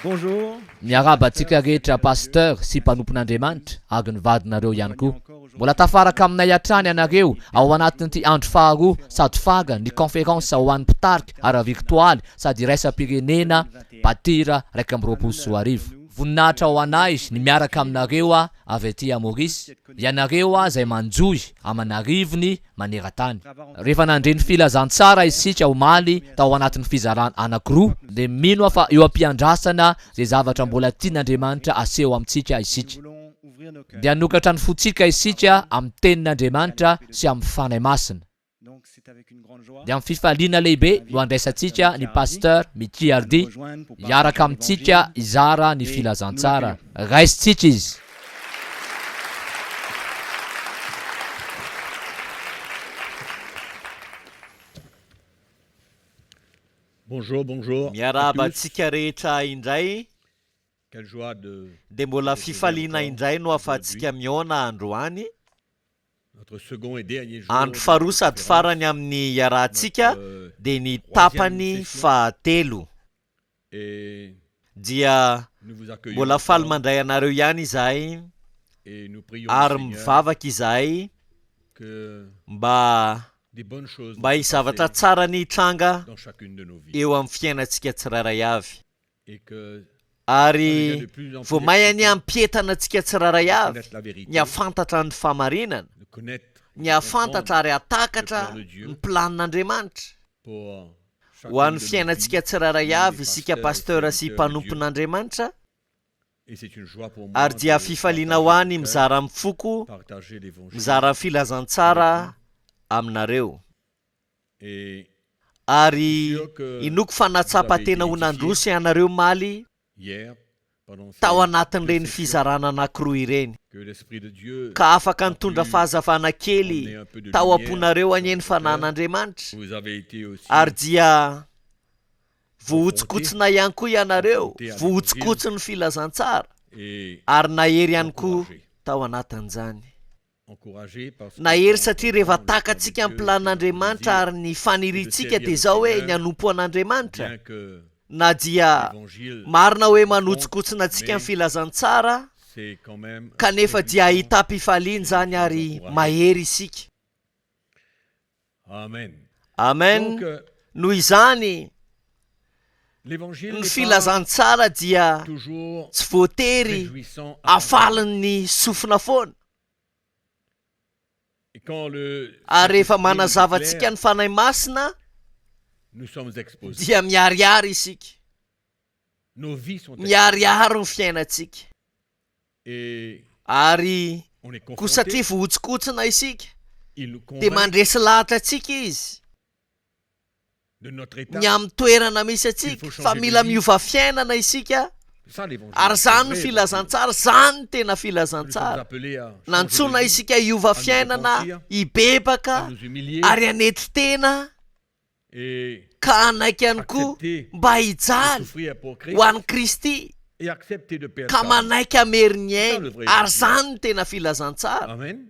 Bonjour. Miaraba antsika rehetra pasteur sy mpanompon'Andriamanitra ary ny vadinareo ihany koa. Mbola tafaraka aminay hatrany ianareo ao anatin'ity andro faharoa sady faga ny conférence ho an'ny mpitarika ara virtualy sady iraisam-pirenena Batira 2024. Voninahitra ao anay ny miaraka aminareo avy aty a Maurice. Ianareo zay manjoy amanarivony maneran-tany. Rehefa nandreny filazantsara isika omaly tao anatin'ny fizarana anankiroa dia mino fa eo am-piandrasana zay zavatra mbola tian'Andriamanitra aseho amintsika isika. Dia hanokatra ny fotsika isika amin'ny tenin'Andriamanitra sy amin'ny fanahy masina. Dia amin'ny fifaliana lehibe no andraisantsika ny pasteur Mikiardy hiaraka amintsika izara ny filazantsara. Raisintsika izy. Bonjour, bonjour. Miaraba antsika rehetra indray. Quelle joie Dia mbola fifaliana indray no ahafahantsika miona androany. notre second et dernier jour. Andro faharoa sady farany amin'ny iarahantsika dia ny tapany fahatelo. Et Dia nous vous accueillons. mbola faly mandray anareo ihany izahay Et nous prions ary le Seigneur mivavaka izahay que mba des bonnes choses mba nous hisavatra passent tsara ny tranga dans chacune de nos vies. eo amin'ny fiainantsika tsiraray avy. Et que Ary vao may ny ampietana antsika tsiraray avy, connaître la vérité, ny afantatra ny famarinana, de connaître, ny afantatra ary atakatra ny planin'Andriamanitra. pour chacune Ho an'ny de nos fiainantsika vies. tsiraray avy isika pasteur sy mpanompon'Andriamanitra, Et c'est une joie pour moi ary dia de fifaliana ho any partager mizara mifoko, partager l'évangile. mizara filazantsara aminareo. Et Ary inoko fanatsapa-tena ho nandroso ianareo maly hier, pendant tao ces anatin'ireny sessions, fizarana anankiroa ireny, que l'Esprit de Dieu ka afaka nitondra fahazavana kely tao amponareo aneny fanan'Andriamanitra. vous avez été aussi Ary dia vohotsikotsinay ihany koa ianareo, vohotsikotsin'ny filazantsara, et ary nahery ihany koa tao anatin'izany. encouragé parce que Nahery satria rehefa takatsika amin'ny planin'Andriamanitra ary ny faniritsika dia izao hoe ny hanompo an'Andriamanitra. bien que Na dia l'évangile marina hoe manotsikotsina antsika amin'ny filazantsara, c'est quand même kanefa dia ahita-pifaliana zany ary mahery isika. amen. Amen. Donc Noho izany l'évangile ny n'est pas filazantsara dia toujours tsy voatery réjouissant afalin'ny sofina foana. et quand le Ary rehefa Saint-Esprit nous manazava éclaire, antsika ny fanahy masina nous sommes exposés. dia miharihary isika, Nos vies sont exposées miharihary ny fiainantsika. et Ary on est koa confronté. satria vohotsikotsinà isika Il nous dia convainc mandresy lahatra atsika izy de notre état. ny amin'ny toerana misy atsika fa mila miova fiainana isika. C'est ça l'évangile. Ary C'est zany ny vrai, filazantsara, zany ny tena nous sommes filazantsara. appelés à Nantsona changer de vie, isika hiova fiainana, hibebaka, à nous humilier ary hanety tena, et ka hanaiky ihany koa accepter mba de hijaly souffrir pour Christ ho an'ny Kristy, et accepter de perdre ka sa vie. manaiky ameriny C'est ça ainy. le vrai Ary évangile. zany ny tena filazantsara. Amen.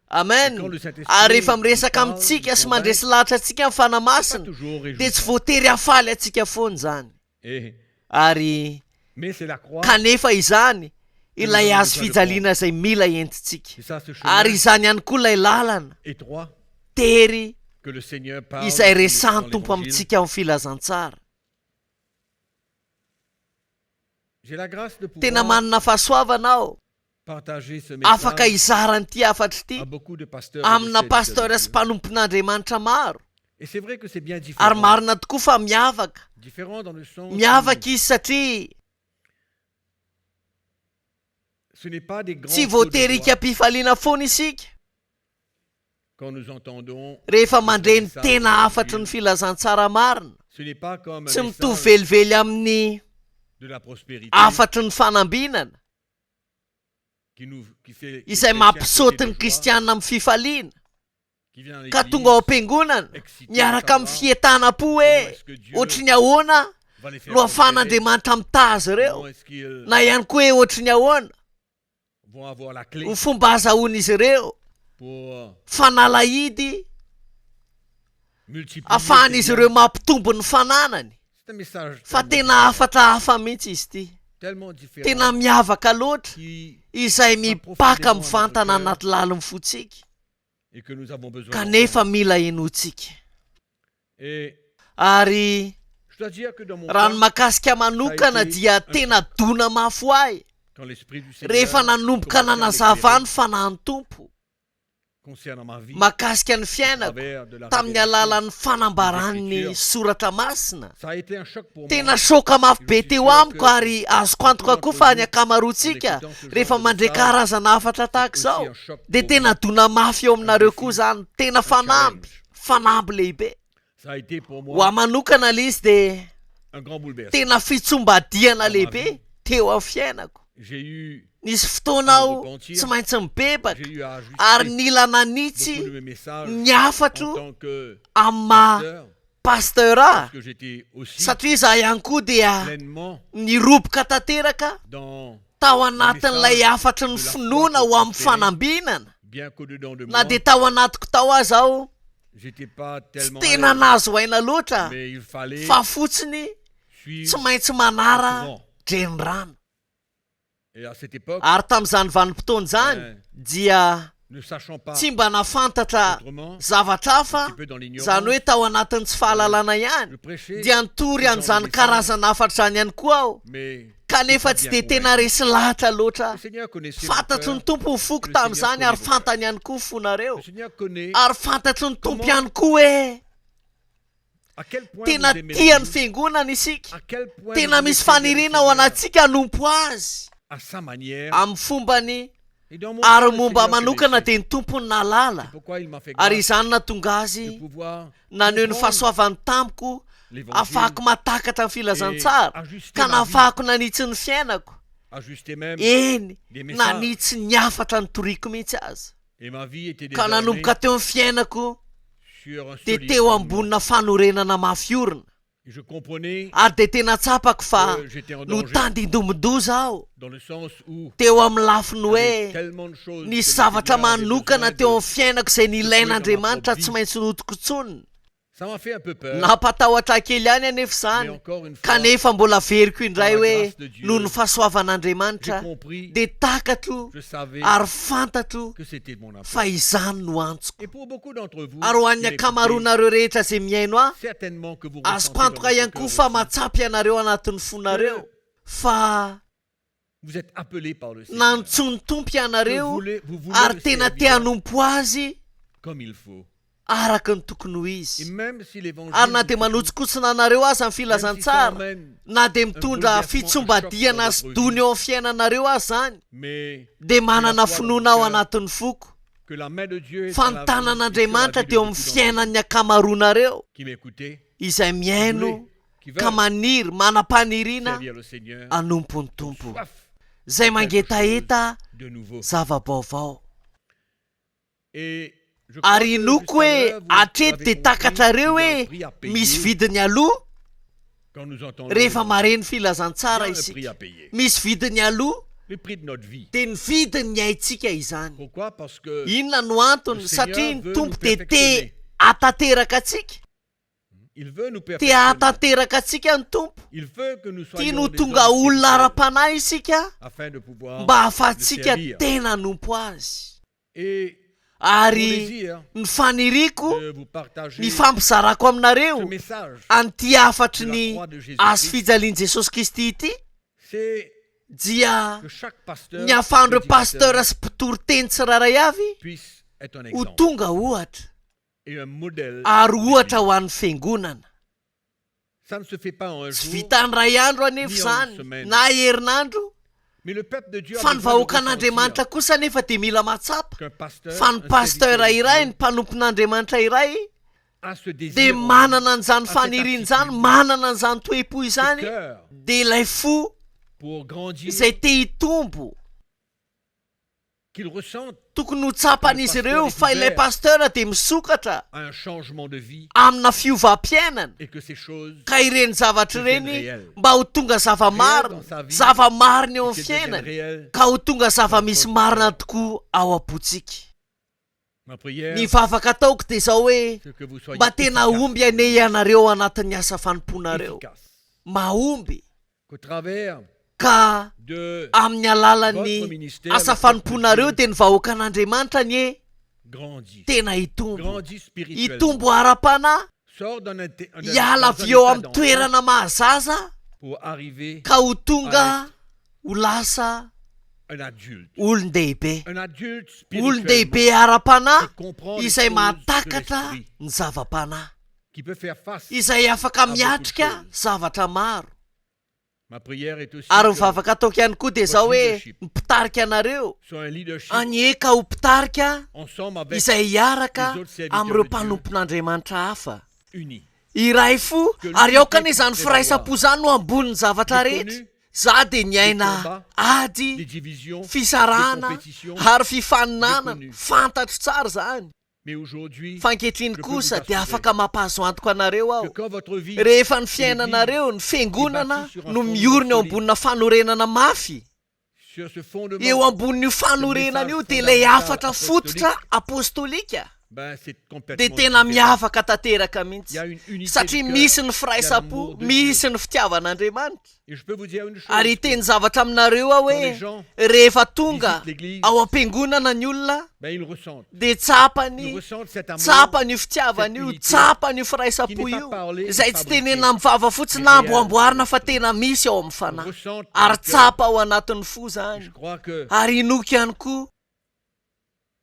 Amen. Quand le Saint-Esprit Ary rehefa miresaka nous amintsika parle, sy nous mandresy lahatra atsika amin'ny fanahy Pas masina toujours dia tsy réjouissant. voatery hafaly atsika foana zany. Et- Ary Mais c'est la croix. kanefa izany ilay azo fijaliana izay mila entitsika. C'est ça ce Ary chemin izany ihany koa ilay lalana étroit tery que le Seigneur parle izay dans resan'ny tompo l'Évangile. amintsika amin'ny filazantsara. J'ai la grâce de Tena pouvoir manana fahasoavana aho partager ce afaka message izaranyity afatra ity à beaucoup de pasteurs. amina et de pasteur serviteurs sy de Dieu. mpanompon'Andriamanitra maro. Et c'est vrai que c'est bien Ary différent. marina tokoa fa miavaka. Différent dans le sens Miavaka izy satria où ce n'est pas des grands tsy sauts de voatery joie hika-pifaliana foana isika quand nous entendons. rehefa mandreny tena afatry ny filazantsara marina. Ce n'est pas comme un Tsy mitovy message velively amin'ny de la prospérité afatry ny fanambinana qui fait izay mampisaoty ny kristianina amin'ny fifaliana qui vient à ka l'église, tonga ao am-piangonana excité miaraka de amin'ny savoir fietana-po comment hoe est-ce que Dieu ohatry ny ahoana va les faire no prospérer, ahafahan'Andriamanitra mitazy ireo, comment est-ce qu'ils na ihany koa hoe ohatry ny ahoana vont avoir la clé ny fomba azahoana izy ireo pour fanalahidy multiplier ahafahan'izy ces ireo biens. mampitombo ny fananany. C'est un message Fa tellement tena afatra hafa mihitsy izy ity. tellement différents tena miavaka loatra qui izay mipaka mivantana anaty lala mifotsika et que nous avons besoin kanefa d'entendre. mila enotsika Et ary je dois dire que dans mon raha ny cas, mahakasika manokana dia tena dona mafo ahy quand l'Esprit du rehefa Seigneur nanomboka commençait à nanazava ny m'éclairer fanahany tompo concernant ma vie, mahakasika ny à fiainako travers de la tamin'ny révélation, alalan'ny fanambaran'ny Écritures. soratra masina ça a été un choc pour tena moi. soka mafy be Je suis teo sûr amiko que ary azoko antoka koa fa ny akamaroantsika rehefa mandray karazana hafatra tahaka Aussi izao un choc de pour tena moi. dona mafy eo aminareo koa zany tena fanamby lehibe Ça a été pour ho moi amanokana le izy de un grand bouleversement. tena fitsombadiana lehibe teo amin'ny fiainako J'ai eu, nisy fotoana aho tsy maintsy mibebaka j'ai eu à ajuster ary nila beaucoup nanitsy de mes messages ny en afatro tant que amin'ny maha pasteur, pasteur ah parce que j'étais aussi satria za ihany koa dia pleinement niroboka tanteraka dans, tao anatin'ilay afatry ny finoana ho amin'ny fanambinana bien qu'au-dedans de na moi, de tao anatiko tao azy aho j'étais pas tsy tellement tena à l'aise, nazo aina loatra mais il fallait fa fotsiny suivre tsy maintsy le manara courant. drenirano Et à cette époque, ary tamin'izany vanim-potoana zany dia ne sachant pas tsy mba nafantatra autrement, zavatra un hafa petit peu dans zany l'ignorance, hoe tao anatin'ny tsy fahalalana ihany je prêchais, dia nitory an'izany karazana hafatra zany ihany koa aho mais kanefa tsy de tena resy lahatra loatra le Seigneur connaissait mon fantatry ny cœur, tompo ny foko Le tamin'izany Seigneur ary connaît vos fantany ihany koa ny fonareo le Seigneur connaît ary fantatry ny tompo Comment- ihany koa hoe à quel point tena vous aimez tia ny Dieu, fiangonana isika à quel point tena vous misy mettez le faniriana ao Seigneur anatsika hanompo azy à sa manière. amin'ny fombany Et dans mon ary cœur, le momba Seigneur manokana connaissait. de ny tompony nalala Pourquoi il m'a fait ary grâce izany natonga de azy pouvoir naneho ny comprendre fahasoavany tamiko l'évangile, afahako matakatra ny filazantsara et ajuster ka ma vie, nafahako nanitsy ny fiainako ajuster même eny des messages. nanitsy ny afatra ny toriko mihitsy azy Et ma vie était ka désormais nanomboka teo amin'ny fiainako sur un de solide teo fondement. ambonina fanorenana mafiorina Et je comprenais ary de tena tsapako fa que j'étais en no danger tandindomodoza aho dans le sens où teo amin'ny lafiny il y avait hoe tellement de choses que nisy le zavatra Seigneur avait manokana besoin teo de- amin'ny fiainako izay nilain'andriamanitra vie. tsy maintsy notokontsonina Ça m'a fait un peu peur. nampatahotra kely ihany anefa Mais zany encore une fois, kanefa mbola veriko indray Par la hoe grâce de Dieu, noho ny j'ai fahasoavan'andriamanitra compris, de takatro je savais ary fantatro que c'était mon fa appel. izany no antsoko Et pour beaucoup d'entre vous, ary ho an'ny qui m'écoutez, akamaroanareo rehetra izay miaino aho certainement que vous azoko ressentez antoka dans ihany votre koa cœur fa aussi. matsapy ianareo anatin'ny fonareo fa Vous êtes appelés par le Seigneur. nantsony tompo Que ianareo vous voulez ary le tena servir te hanompo azy comme il faut. araka ny tokony ho Et izy même si l'évangile ary na de vous manotsikotsona anareo azy amin'ny même si ça filazantsara emmène, na de mitondra bouleversement, fitsombadiana un sy choc dans dony eo amin'ny fiainanareo azy zany mais de manana foi finoana ao dans mon cœur. anatin'ny foko que la main de Dieu est fa sur ny la vie tanan'andriamanitra et teo sur la amin'ny vie de beaucoup d'entre fiainan'ny akamaroanareo vous qui m'écoutez, izay miaino qui ka veulent maniry manam-paniriana servir le Seigneur, anompo ny ont tompo soif zay mangetaeta de nouveau. zava-baovao Et je crois ary que inoko jusqu'à hoe l'heure, vous hatreto avez de compris takatrareo qu'il y a un hoe prix à payer misy vidiny aloha quand nous entendons rehefa l'évangile. mareny Il y a filazantsara un prix isika à payer. misy vidiny aloha Le prix de notre vie. de ny vidiny ny haitsika izany Pourquoi? Parce que inona no antony Le Seigneur satria ny veut tompo nous de te perfectionner. atateraka atsika il veut nous te perfectionner. atateraka atsika ny tompo Il veut que nous tia soyons no des tonga hommes olona spirituels ara-panahy isika afin de pouvoir mba le ahafahantsika servir. tena hanompo azy Et mon ary désir ny faniriko de vous partager ny fampizarako ce aminareo message, an'ty afatry de ny la croix de Jésus azo Christ, fijalian'i jesosy kristy ity c'est dia que chaque pasteur ny ahafahan'ireo prédicateur pasteur sy mpitory teny tsiraray avy puisse être un ho exemple tonga ohatra et un modèle. ary de ohatra vie. ho an'ny fiangonana Ça ne se fait pas en un tsy jour, vita ny ray andro anefa Ni en zany une semaine. na herinandro mais le peuple de Dieu a fa ny besoin de vahoakan'andriamanitra ressentir kosa nefa de mila matsapa qu'un pasteur, fa ny un pasteur serviteur de iray ny Dieu mpanompon'andriamanitra iray a ce de désir en manana an'izany à cette faniriany zany attitude, manana an'izany toe-po ce izany cœur de ilay fo pour grandir, izay te hitombo qu'il ressente tokony ho tsapan'izy ireo fa ilay pasteur de misokatra un changement de vie amina fiovam-piainana et que ces choses ka ireny zavatra deviennent ireny réelles. mba ho tonga zava-marina Réelles dans sa vie, zava-marina eo et amin'ny qu'elles deviennent fiainany réelles. ka ho tonga zava-misy marina tokoa ao am-potsika Ma prière, ny vavaka ataoko de zao hoe c'est que vous soyez mba tena efficaces, omby ane ianareo anatin'ny asa fanomponareo efficaces. mahomby Qu'au travers ka de amin'ny votre alalan'ny ministère, asa le fait fanomponareo que dia ny vahoaka an'andriamanitra ny e grandit. tena hitombo Grandit spirituellement. hitombo ara-panahy Sort d'un hiala dans un avy eo état amin'ny d'enfant toerana mahazaza pour arriver ka ho tonga ho lasa un adulte. olon-dehibe Un adulte olon-dehibe spirituellement ara-panahy qui comprend les izay choses mahatakatra de l'esprit, ny zava-panahy qui peut faire face. izay afaka beaucoup miatrika de choses. zavatra maro Ma prière est aussi ary que mivavaka ataoko ihany koa dia zao hoe leadership mipitarika anareo soit un leadership anyeka ho pitarika ensemble avec izay hiaraka les autres serviteurs amin'ireo de Dieu. mpanompon'andriamanitra hafa unis. iray fo Que ary aoka l'unité n'izany puisse firaisampo zany no ambonin'ny zavatra Reconnu rehetra za dia ny aina combats, ady des divisions, des fisarana compétitions. ary fifaninana Reconnu. fantatro tsara zany Mais aujourd'hui, fa ankehitriny Je peux kosa vous dia assurer afaka mampahazo antoko anareo que aho quand votre vie rehefa ny fiainanareo ny fiangonana no miorina eo ambonina fanorenana mafy sur ce fondement, eo ambonin'io fanorenana io dia ilay afatra fototra apostolika ben, c'est dia complètement tena différent. miavaka tanteraka Il y mihitsy a une unité satria de misy cœur. ny il y a firaisampo l'amour de misy Dieu. ny fitiavan'andriamanitra Et je peux vous dire une chose. ary teny zavatra aminareo aho Quand les hoe gens rehefa tonga visitent l'église, ao am-piangonana ny olona ben, ils le ressentent. dia Ils tsapany ressentent cet amour tsapany io fitiavana io cette unité tsapany io qui firaisampo n'est pas io parlé, izay tsy fabriqué. tenena mivava fotsiny na amboamboarina fa tena misy ao amin'ny Ils fanahy ressentent ary dans le cœur. tsapa ao anatin'ny fo Je zany crois que ary inoky ihany koa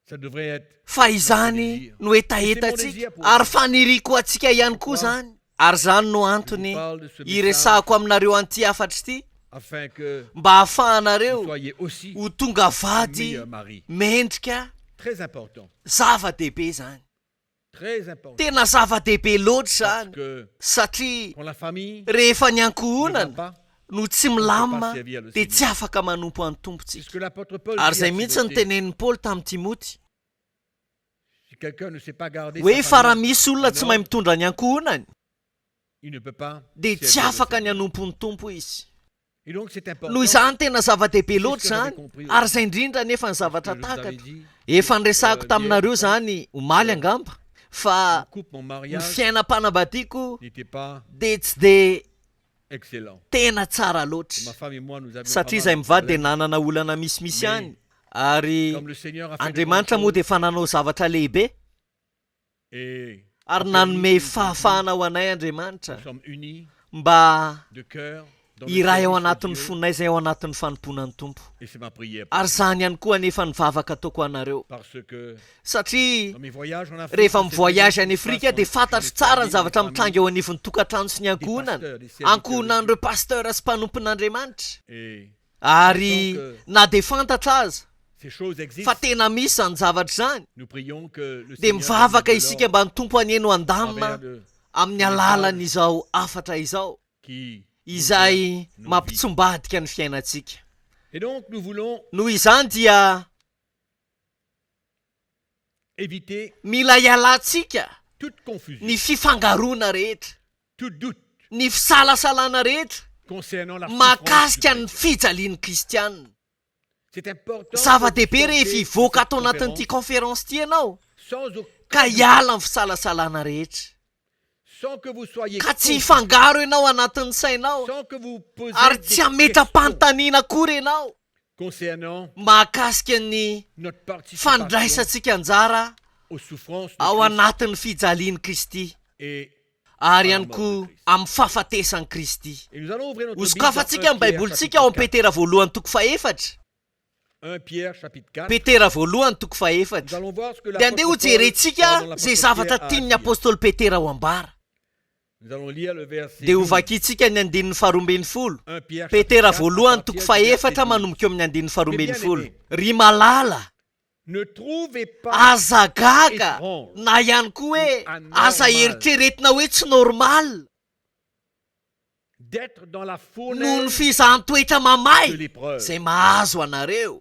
ça devrait être fa izany no etaetatsika ary faniriko atsika ihany koa zany ary zany no antony parle de ce message iresahako aminareo anty afatra ity afin que mba vous hahafahanareo soyez aussi ho tonga un vady meilleur mari. mendrika Très important. zava-dehibe zany Très important. tena zava-dehibe loatra Parce zany que satria quand la famille rehefa ny ne va ankohonana pas, no tsy milamina servir le dia Seigneur. tsy afaka manompo any c'est tompontsika ce que l'apôtre Paul ary dit à zay mihitsy ny Timothée. tenenin'ny paoly tamin'ny timoty Si quelqu'un ne sait pas garder hoe sa fa raha famille, misy olona tsy mahay mitondra ny ankohonany il ne peut pas dia tsy servir le afaka ny Seigneur. hanompo ny tompo izy Et donc c'est important. noho izany tena zava-dehibe loatra Jusque j'avais zany compris. ary zay indrindra nefa ny Parce zavatra que je vous avais takatra dit, efa nyresahako taminareo hier, zany omaly angamba fa mon couple, mon ny mariage fiainam-panambadiako n'était pas dia tsy dia excellent. tena tsara loatra Ma femme et moi, nous avions satria pas izay mal de mivady dia problèmes. nanana olana misimisy Mais any ary Comme le Seigneur a fait de andriamanitra grandes moa dia choses, efa nanao zavatra lehibe et ary a nanome permis que fahafahana ho anay andriamanitra nous sommes unis mba de cœur dans le iray ao service de anatin'ny Dieu. fonay izay ao anatin'ny fanomponan'ny tompo Et c'est ma prière. pour ary zany ihany koa nefa nivavaka ataoko anareo Parce que satria dans mes voyages en Afrique, rehefa c'est mivoyage toujours any ce qui se afrika passe dia dans fantatro les tsara ny familles, zavatra les mitrangy eo anivon'ny tokantrano sy ny des ankohonana pasteurs, des serviteurs de ankohonan'ireo Dieu. pastera sy mpanompon'andriamanitra Et ary que na dia fantatra aza ces choses fa existent. tena misy zany zavatra zany Nous prions que le dia Seigneur mivavaka donne de isika l'or mba ny tompo anyeno à andamina travers de amin'ny alalan'izao afatra izao qui izay nos mampitsombadika ny fiainantsika Et donc nous voulons noho izany dia éviter mila hialantsika toute confusion, ny fifangarona rehetra tout doute ny fisalasalana rehetra concernant la mahakasika souffrance ny du chrétien. fijalian'ny kristianina C'est important zava-dehibe de rehefa sortir hivoaka de ato cette anatin'ity conférence ty ianao sans aucun ka doute, hiala ny fisalasalana rehetra sans que vous soyez ka tsy confus, hifangaro ianao anatin'ny sainao sans que vous posiez ary des tsy questions hametra-panontaniana akory ianao concernant mahakasika ny notre participation fandraisantsika anjara aux souffrances de ao Christ anatin'ny fijalian'ny kristy et, ary ihany koa amin'ny fahafatesan'i kristy et nous allons ouvrir notre osokafantsika Bible amin'ny dans 1 baibolitsika ao amin'ny Pierre, petera voalohany toko faefatra 1 Pierre chapitre 4. petera voalohany toko Nous faefatra allons voir ce que dia andeha ho l'apôtre Paul, jerentsika pardon, zay l'apôtre zavatra Pierre a tian'ny dit. apôstôly petera ho ambara Nous allons lire le verset dia ho 12. vakintsika ny andininy faharoambeny folo 1 Pierre petera chapitre 4, voalohany à toko partir du verset faefatra 12. manomboka eo amin'ny andininy faharoambeny folo Bien-aimé. ry malala Ne trouvez pas azagaga étrange na ihany koa hoe anormal asa eritreretina hoe tsy normal d'être dans la noho ny fournaise fizahan-toetra de mamay l'épreuve, zay mahazo anareo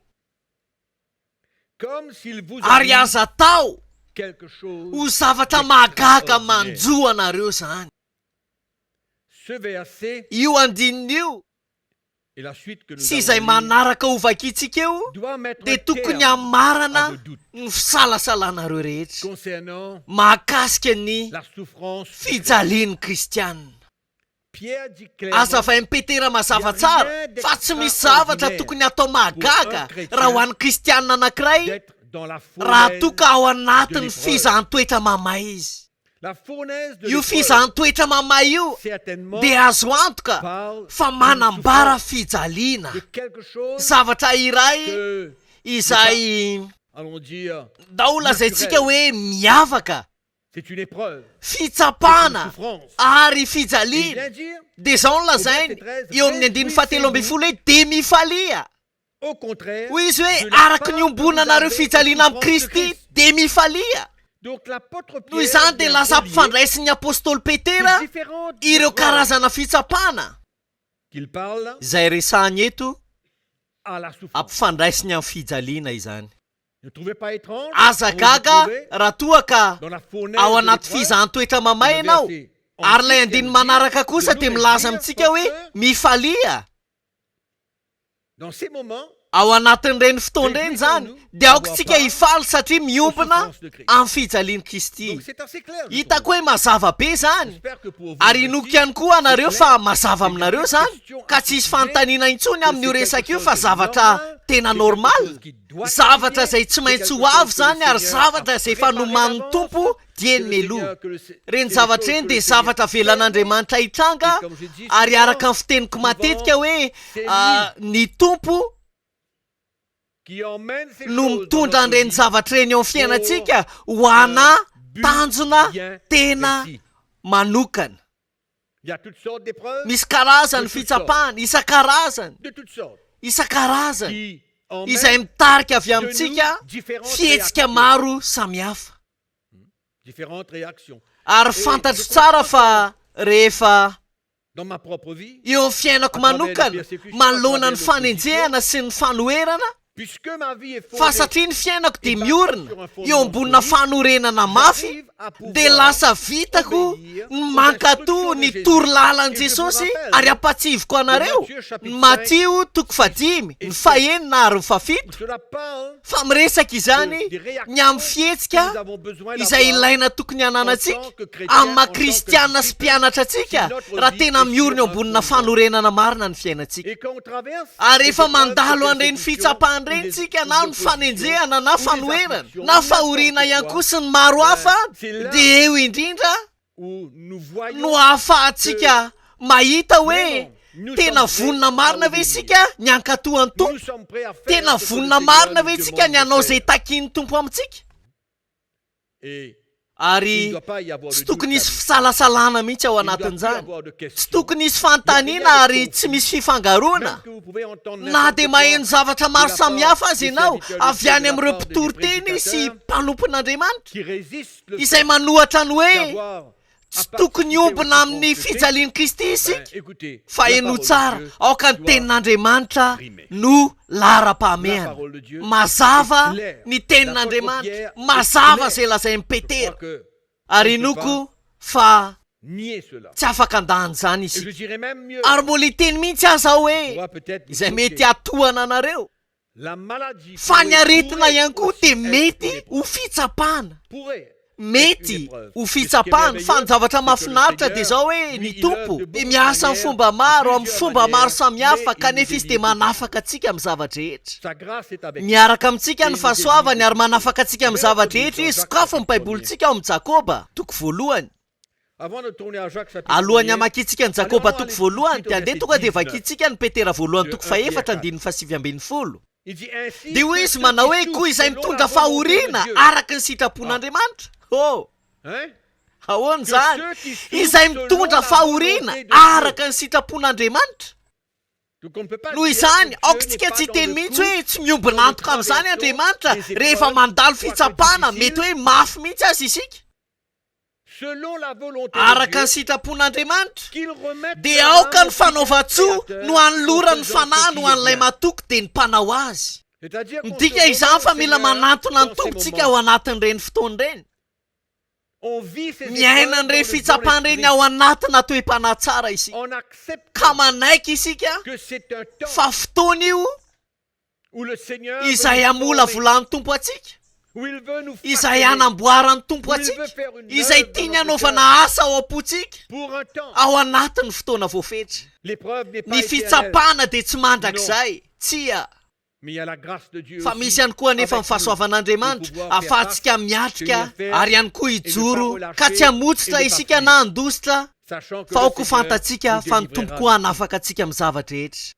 comme s'il vous ary arrive aza tao quelque chose. ho zavatra mahagaga Extraordinaire. manjo anareo zany Ce verset io andininy io et la suite que nous sy allons izay lire manaraka ho vakintsika eo doit mettre dia un tokony terme hamarana à vos doutes ny fisalasalanareo rehetra concernant mahakasika ny la souffrance. fijalian'ny kristianina Pierre dit clairement, azavay Petera mazava tsara fa tsy misy zavatra tokony atao mahagaga raha ho an'ny kristianina anankiray d'être dans la raha fournaise. toka ao anatin'ny fizahan-toetra mamay izy. La fournaise de Io l'épreuve, fizahan-toetra mamay io certainement, dia azo antoka parle fa manambara fijaliana de quelque chose zavatra iray que, izay allons dire, dao lazaintsika hoe miavaka c'est une épreuve, fitsapana souffrance. ary Et il fijaliana vient dire, dia zao no lazainy eo amin'ny andiny fahatelo ambin'ny folo hoe de mifalia au contraire, hoy izy de hoe la araka part ny que ombona vous anareo avez fijaliana aux amin'ny souffrances de Kristy Christ. de mifalia. Donc l'apôtre Noho Pierre izany dia vient lasa relier ampifandraisin'ny apôstôly Petera ces différentes ireo épreuves karazana fitsapana qu'il parle izay resahany eto à la souffrance. ampifandraisiny amin'ny fijaliana izany. Ne trouvez pas étrange Aza quand vous gaga vous trouvez raha toa ka dans la fournaise ao de anaty l'épreuve, fizahan-toetra mamay le ianao verset ary lay ensuite, andiny elle manaraka dit kosa de dia nous milaza réjouir amintsika hoe porteurs mifalia. dans ces moments Ao anatin'ireny fotoan'ireny zany dia aoka tsika hifaly satria miompana amin'ny fijalian'i Kristy. donc c'est assez clair. je Hitako trouve. hoe mazava be zany. J'espère que pour vous Ary aussi, inoky ihany koa anareo fa mazava aminareo zany ka tsisy fanontaniana intsony amin'io resaka io fa zavatra tena normal, zavatra izay tsy maintsy ho avy zany ary zavatra izay efa noman'ny tompo dieny meloha. Reny zavatra reny dia zavatra velan'Andriamanitra hitranga ary araka ny fiteniko matetika hoe ny tompo qui emmène ces no choses dans mitondra notre an'ireny vie zavatra reny eo amin'ny fiainantsika ho ana but tanjona bien tena précis. manokana. Il y a toutes sortes d'épreuves, Misy karazany fitsapana isan-karazany de toutes sortes, isan-karazany qui izay emmènent mitarika avy de amintsika nous différentes fihetsika réactions. maro samihafa. Différentes réactions. Ary fantatro tsara fa rehefa Dans ma propre vie, eo amin'ny fiainako manokana manoloana ny fanenjehana sy ny fanoherana puisque ma vie est fa fondée satria ny fiainako dia miorina eo ambonina fanorenana mafy dia lasa vitako ny mankatoa ny torolalany Jesosy ary ampatsivoko anareo ny Matteo 5 ny 1 ary ny 7 cela parle fa miresaka izany ny amin'ny fihetsika nous avons besoin izay d'avoir ilaina tokony hananantsika amin'ny makristianina sy mpianatra antsika raha tena miorina eo ambonina fanorenana marina ny fiainantsika. et quand on traverse Ary efa ces épreuves, mandalo ces an'ireny persécutions, fitsapahana ou ireny des- tsika ou na des ny fanenjehana na oppositions, fanoherana ou des na afflictions, fahoriana n'importe ihany quoi, koa sy ny maro hafa c'est là dia eo indrindra où nous voyons no ahafahantsika mahita hoe vraiment, nous tena sommes vonina prêts marina à ve obéir. isika ny ankatohan'ny nous tompo, sommes prêts à faire tena ce que le vonina Seigneur marina nous ve isika demande ny hanao de izay faire. takin'ny tompo amintsika. Et il ne Ary doit pas y avoir de tsy doute tokony hisy là-dessus. fisalasalana mihitsy ao Il ne doit plus anatin'izany, avoir de tsy questions. tokony hisy fanontaniana ary tsy misy fifangaroana. Même que vous pouvez entendre Na n'importe dia quoi maheno zavatra maro de la samihafa part azy des ianao serviteurs de avy Dieu, any de la amin'ireo part des mpitoroteny sy prédicateurs mpanompon'Andriamanitra qui résistent le izay fait manohatra ny hoe d'avoir tsy à tokony participer ompina aux amin'ny souffrances de fijalian'i Kristy Christ. isika Ben, écoutez, fa la eno parole de tsara Dieu aoka ny doit- tenin'Andriamanitra rimer. no La lara-pahamehana. parole de Dieu Mazava est claire. ny L'apôtre tenin'Andriamanitra, Pierre mazava est izay lazain'ny Je Petera. crois que Ary on ne peut inoko fa nier cela. tsy afaka andany zany Et je isika. dirais même mieux, Ary mbola hiteny mihitsy aza on hoe va peut-être nous izay choquer. mety hatohana anareo La maladie fa ny aretina ihany koa aussi dia être mety une épreuve. ho fitsapana, Pourrait mety ho fitsapana. Fa ny zavatra mahafinaritra dia zao hoe ny tompo dia miasa amin'ny fomba maro, amin'ny fomba maro samihafa kanefa izy dia manafaka antsika amin'ny zavatra rehetra. sa grâce est avec nous. Miaraka amintsika ny fahasoavany ary manafaka antsika amin'ny zavatra rehetra izy. Sokafo ny baibolintsika ao amin'ny Jakoba 1. Avant de tourner à Jacques chapitre Alohan'ny 1er, hamakitsika ny Jakoba 1 dia andeha tonga dia vakintsika ny Petera 1:7-7. il dit ainsi Dia hoy que izy ceux manao qui hoe souffrent koa izay selon mitondra la volonté de fahoriana Dieu. araka ny sitrapon'Andriamanitra. Oh, Hein? ahoana Que zany? ceux qui souffrent Izay selon mitondra la fahoriana volonté de Dieu. araka ny sitrapon'Andriamanitra. Donc on ne peut pas Noho dire izany que aoka Dieu n'est tsika pas tsy dans teny le mihitsy coup, hoe tsy miombona antoka amin'izany Andriamanitra rehefa mandalo fitsapana, mety hoe mafy mihitsy azy isika selon la volonté araka de ny Dieu, sitrapon'Andriamanitra. qu'il remette Dia leur aoka âme ny au fanaova-tsoa Créateur no hanolorany en faisant fanahy ce no qui est an'ilay bien. matoky dia ny mpanao azy. C'est-à-dire qu'on Midika se izany remet fa au mila Seigneur manatona ny dans ces tompontsika moments. ao anatin'ireny fotoana ireny. On vit ces Miaina épreuves dans an'ireny le fitsapana bon ireny esprit. ao anatina toe-panahy tsara isika. On accepte Ka manaiky isika que c'est un temps fa fotoana io où le Seigneur izay veut nous hamola former. volan'ny tompo atsika. où il veut nous izay façonner, hanamboarany tompo où il atsika veut faire une izay œuvre tiany dans notre hanaovana asa ao am-potsika pour un temps. ao anatin'ny fotoana voafetra L'épreuve n'est pas ny éternelle, fitsapana dia tsy mandrakizay tsia mais il y a la grâce de Dieu fa aussi misy ihany koa nefa avec ny fahasoavan'andriamanitra nous, ahafahantsika miatrika ary ihany koa hijoro ka tsy hamotsitra isika na handositra sachant que fa le aoko Seigneur fantatsika nous fa ny délivrera. tompo koa hanafaka atsika amin'ny zavatra rehetra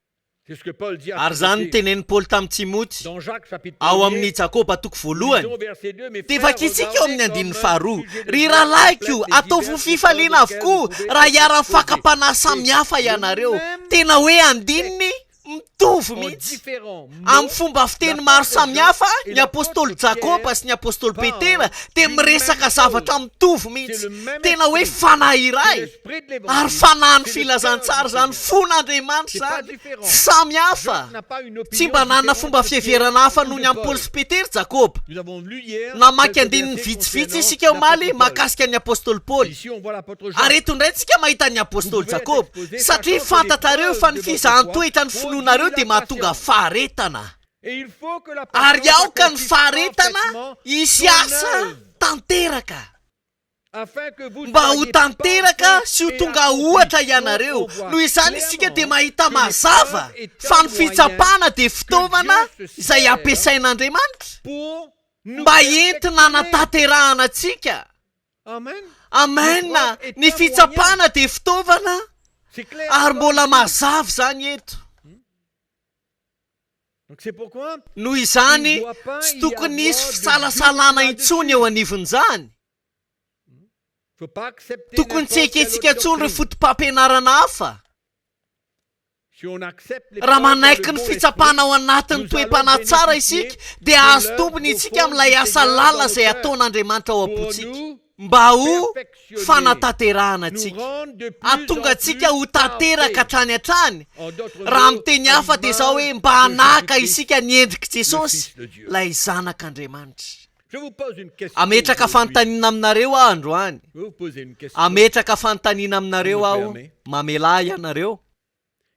C'est ce que Paul dit à ary zany Timothée nytenen'ny paoly tamin'ny timoty dans Jacques chapitre ao 1er, amin'ny jakoba toko voalohany lisons verset 2, mes dia frères, vakitsika eo amin'ny regardez andininy comme faharoa sujet de ry joie rahalaiko complète les ataovy diverses fifaliana épreuves avokoa auxquelles vous raha pouvez hiara être fakapana samihafa ianareo tena hoe andininy mitovy en mihitsy différents amin'ny mots. fomba fiteny maro samihafa ny apôstôly jakoba sy ny apôstôly petera dia miresaka zavatra mitovy mihitsy tena hoe fanahy C'est iray l'esprit de ary l'évangile. fanahany C'est le filazantsara cœur zany du fon'andriamanitra C'est pas zany différent. samy hafa Jacques n'a pas une opinion tsy mba nanana différente fomba de Pierre fiheverana hafa ou noho de ny Paul. apôly sy petera jakoba Nous avons lu hier namaky quelques andininy versets vitsivitsy concernant isika eo maly l'apôtre Paul. mahakasika ny apôstôly paoly Ici on voit l'apôtre Jacques. ary eto indray tsika mahita ny apôstôly jakoba satria fantatrareo fa ny fizahan-toetra ny finoanareo dia mahatonga faharetana Et il faut que la ary patience aoka ny accomplisse faharetana parfaitement hisy son asa œuvre, tanteraka afin que vous mba ho soyez tanteraka parfaits sy ho et tonga accomplis. ohatra Donc, ianareo on voit noho izany isika clairement dia mahita que mazava l'épreuve est fa un ny fitsapana dia fitaovana Dieu se izay sert ampiasain'andriamanitra pour nous mba entina perfectionner. nanatanterahana atsika Amen. amena ny fitsapana dia fitaovana C'est clair. ary mbola mazava zany eto Donc c'est pourquoi noho izany tsy tokony hisy fisalasalana intsony eo anivon'izany faut pas accepter tokony tsy n'importe quelle eketsika autre intsony ry doctrine. fotom-pampianarana hafa Si on accepte les raha paroles manaiky dans ny le bon fitsapana ao esprit, anatin'ny nous toe-pana allons tsara bénéficier isika dia de azo l'œuvre tombony isika profonde amin'ilay du asa Seigneur lalina dans izay nos cœurs. ataon'andriamanitra ao pour am-potsika nous mba ho perfectionner, fanatanterahana nous atsika rendre de plus ahatonga en atsika plus ho tanteraka parfaits. hatrany hatrany En d'autres raha mots, miteny à hafa dia zao hoe l'image mba de hanaka Jésus-Christ, isika ny endriky le jesosy Fils de Dieu. lay zanak'andriamanitra Je vous pose une question. ametraka aujourd'hui. fanontaniana aminareo aho androany Je vais vous poser une question. ametraka fanontaniana aminareo Me aho permet. mamelahy ianareo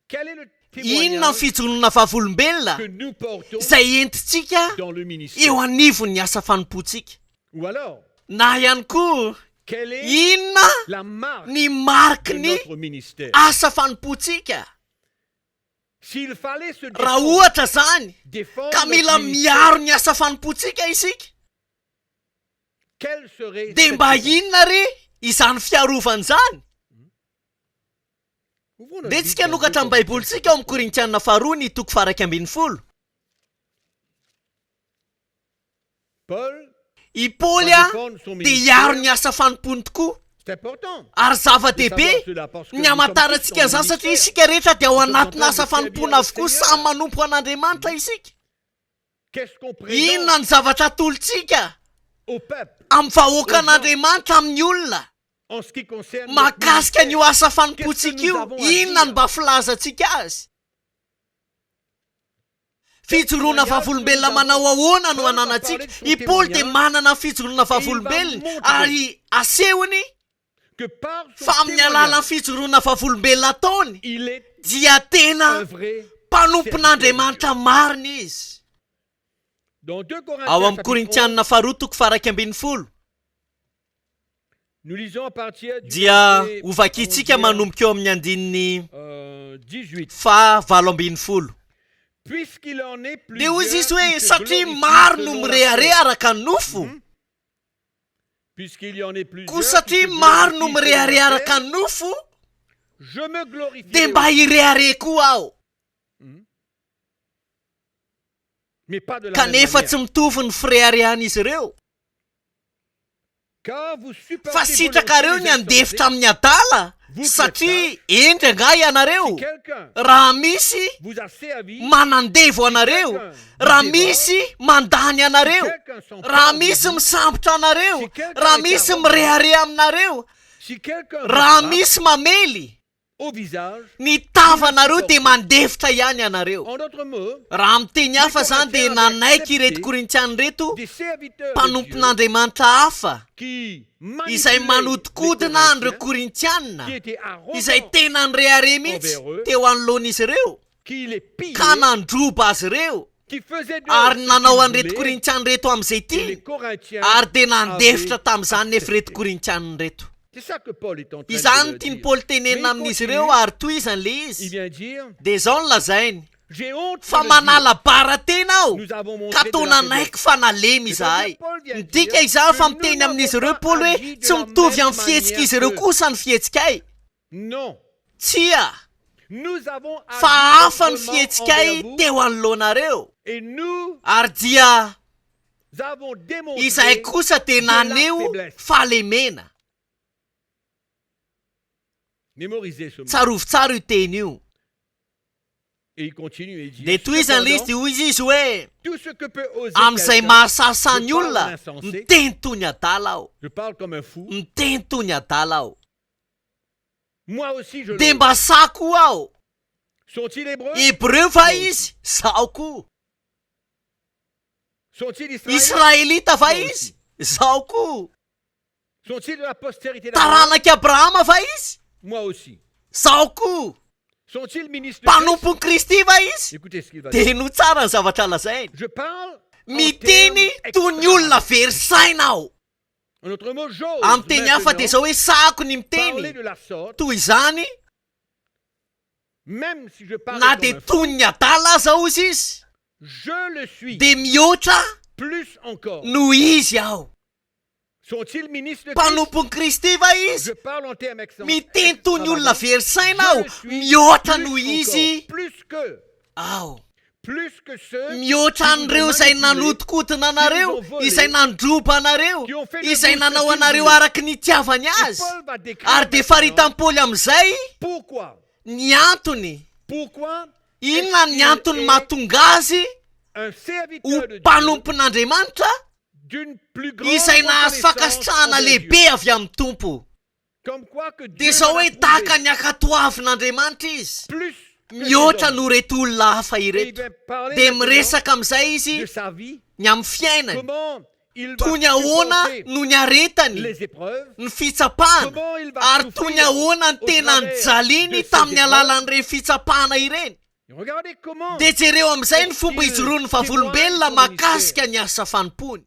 Quel est le inona ny témoignage fijonona vavolombelona que nous portons izay entitsika dans le ministère? eo anivon'ny asa fanompotsika Ou alors, na ihany koa quelle est inona la marque ny de marikiny notre ministère? asa fanompotsika S'il fallait se raha défendre, ohatra zany défendre ka mila notre ministère, miaro ny asa fanompotsika isika quelle serait dia cette mba défense? inona re izany fiarovany zany Ouvrons notre dia Bible tsika dans nokatra deux amin'ny baibolitsika ao amin'ny korintianina faharoa ny toko faraky ambin'ny folo Paul i paoly va a défendre son dia hiaro ny ministère. asa fanompony tokoa C'est important. ary de savoir zava-dehibe cela parce que ny nous sommes hamantarantsika tous dans zany le satria ministère. isika rehetra dia ao Nous sommes anatina en asa train de fanompona servir avokoa le samy Seigneur. manompo an'andriamanitra isika Qu'est-ce qu'on présente inona ny zavatra atolontsika au peuple amin'ny vahoaka an'andriamanitra amin'ny olona en ce qui concerne notre mahakasika ministère? n'io asa fanompotsika Qu'est-ce que nous io avons à inona dire? ny mba filazantsika azy fijoroana vavolombelona manao ahoana no ananantsika i paoly dia manana fijoroana vavolombelona ary asehony Que par son fa amin'ny alalan'ny témoignage, fijoroana vavolombelona ataony il est dia tena un vrai. mpanompon'andriamanitra marina izy Dans 2 ao Corinthiens, amin'ny chapitre korintianina faharoa toko faraky ambin'ny folo 11, nous lisons à partir du dia verset, ho vakitsika on va dire, manomboka eo amin'ny andininy 18. fa valo ambin'ny folo Puisqu'il en est dia hoy izy plusieurs hoe qui se satria glorifient maro no selon la mirehare chair. araka ny nofo Puisqu'il y en est plusieurs koa qui satria se maro no glorifient mirehare selon la araka chair, ny nofo je me glorifie. dia mba hirehare koa aho Mais pas de la même kanefa manière. tsy mitovy ny fireharehan'izy ireo Car vous fa supportez sitrakareo ny andefitra amin'ny adala satria endry anga ianareo Si quelqu'un raha misy vous a servi, manandevo anareo raha misy mandany anareo quelqu'un s'en raha prend de misy vous, misambotra anareo raha misy mirehare aminareo si quelqu'un vous raha frappe misy mamely au visage, ny tavanareo dia mandefitra ihany anareo en d'autres mots, raha miteny hafa zany dia nanaiky ireto korintiany reto des serviteurs de Dieu mpanompon'andriamanitra hafa qui izay manipulaient manodikodina les andro Corinthiens, korintianina qui étaient izay arrogants, tena nyrehare mihitsy teo anoloan'izy ireo qui les ka pillaient nandroba azy ireo qui faisait de ary ce nanao qu'il an'ireto voulait, korintiany reto amin'izay et les ty Corinthiens ary dia nandefitra avaient tamin'izany nefa reto accepté. korintianiny reto C'est ça que Paul est en train izany de tiany dire. paoly tenenina Mais il amin'izy continue. ireo ary toizany le Il izy vient dire, dia zao no lazainy j'ai honte fa de le dire. manala bara tena aho Nous avons montré ka de to la nanaiky fa nalemy izahay Paul vient midika dire izany que fa nous miteny n'avons amin'izy ireo pas paoly hoe agi de tsy la mitovy même amin'ny fihetsiky izy manière ireo que- kosa ny fihetsikahy Non. tsia Nous avons fa agi hafa ny autrement fihetsikahy envers vous, teo anoloanareo et nous ary dia avons démontré izahay kosa dia de la naneho faiblesse. fahalemena Mémorisez ce mot. tsarovy tsara io teny io Et il continue et dit dia toizany le izy cependant, dia hoy izy hoe tout ce que peut oser amin'izay quelqu'un, mahasasa ny je parle olona en insensé. miteny toy ny adala aho je parle comme un fou. miteny toy ny adala aho Moi aussi je dia le. mba sako aho Sont-ils hébreux? hebreu va izy zaho koa Sont-ils israéliens? israelita va Moi izy zaho koa Sont-ils de la postérité d'Abraham? taranaky abrahama va izy Moi aussi. zaho koa Sont-ils ministres de Christ? mpanompony kristy va izy Écoutez ce qu'il va dire. dia no tsara ny zavatra lazainy Je parle en miteny termes toy ny olona extravagants. verisaina aho En autre mot, j'ose amin'ny teny hafa dia maintenant zao hoe sako ny parler miteny de la sorte, toy izany même si je parle na comme dia un fou, toy ny adala aza aho izy izy je le suis dia mihoatra plus encore. no izy aho Sont-ils ministres de Christ? mpanompony kristy va izy Je parle en termes miteny toy ny olona extravagants. verisaina Je aho le suis mihoatra plus no encore, izy plus que ceux mihoatra qui vous an'ireo ont izay manipulé, nanotokotina anareo qui vous ont volé, izay nandroba anareo qui ont fait de izay vous nanao ce qu'ils anareo voulaient. araky ny itiavany Et azy Paul va décrire ary dia maintenant faritam-paoly amin'izay pourquoi. ny antony Pourquoi inona ny antony est mahatonga azy un ho serviteur de Dieu mpanompon'andriamanitra d'une plus grande izay nahazo reconnaissance fakasitrahana envers Dieu. lehibe avy amin'ny tompo Comme quoi que dia Dieu zao va hoe la tahaka prouver ny akatoavin'andriamanitra izy plus que mihoatra les hommes. no reto olona hafa Et il ireto va parler dia maintenant miresaka amin'izay izy de sa vie, ny amin'ny fiainany comment il toy ny va ahoana supporter no ny aretany les épreuves, ny fitsapahana comment il va ary toy ny souffrir ahoana ny au tena travers nyjaliny de ces tamin'ny épreuves. alalan'ireny fitsapahana ireny Et regardez comment dia jereo amin'izay ny fomba Est-ce qu'il ijoroan'ny vavolombelona témoigne son mahakasika ny asa fanompony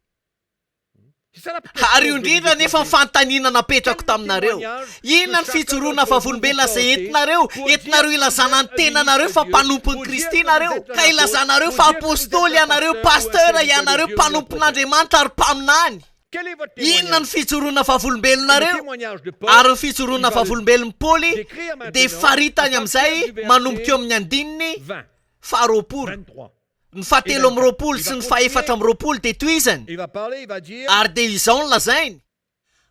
c'est ça la ary io protection indrindra que je nefa vous ny fanontaniana napetrako Quel taminareo témoignage inona ny que fijoroana chacun vavolombelona d'entre vous izay portez entinareo pour entinareo dire ilazana ny que tena vous nareo êtes fa Dieu, mpanompony pour kristy dire que nareo vous êtes ka un ilazanareo apôtre, fa pour dire que vous apôstoly êtes un ianareo pasteur ou un pasteur serviteur de ianareo Dieu ou un mpanompon'andriamanitra ary mpaminany Quel est votre inona ny témoignage? fijoroana Le vavolombelonareo témoignage de Paul ary ny fijoroana il va vavolombelon'ny paoly décrire maintenant dia faritany à amin'izay partir du verset manomboka eo amin'ny andininy 20, faharoapolo 23. ny fahatelo amin'ny roapolo sy ny fahaefatra amin'ny roapolo dia toizany Il va parler, il va dire ary dia izao ny lazainy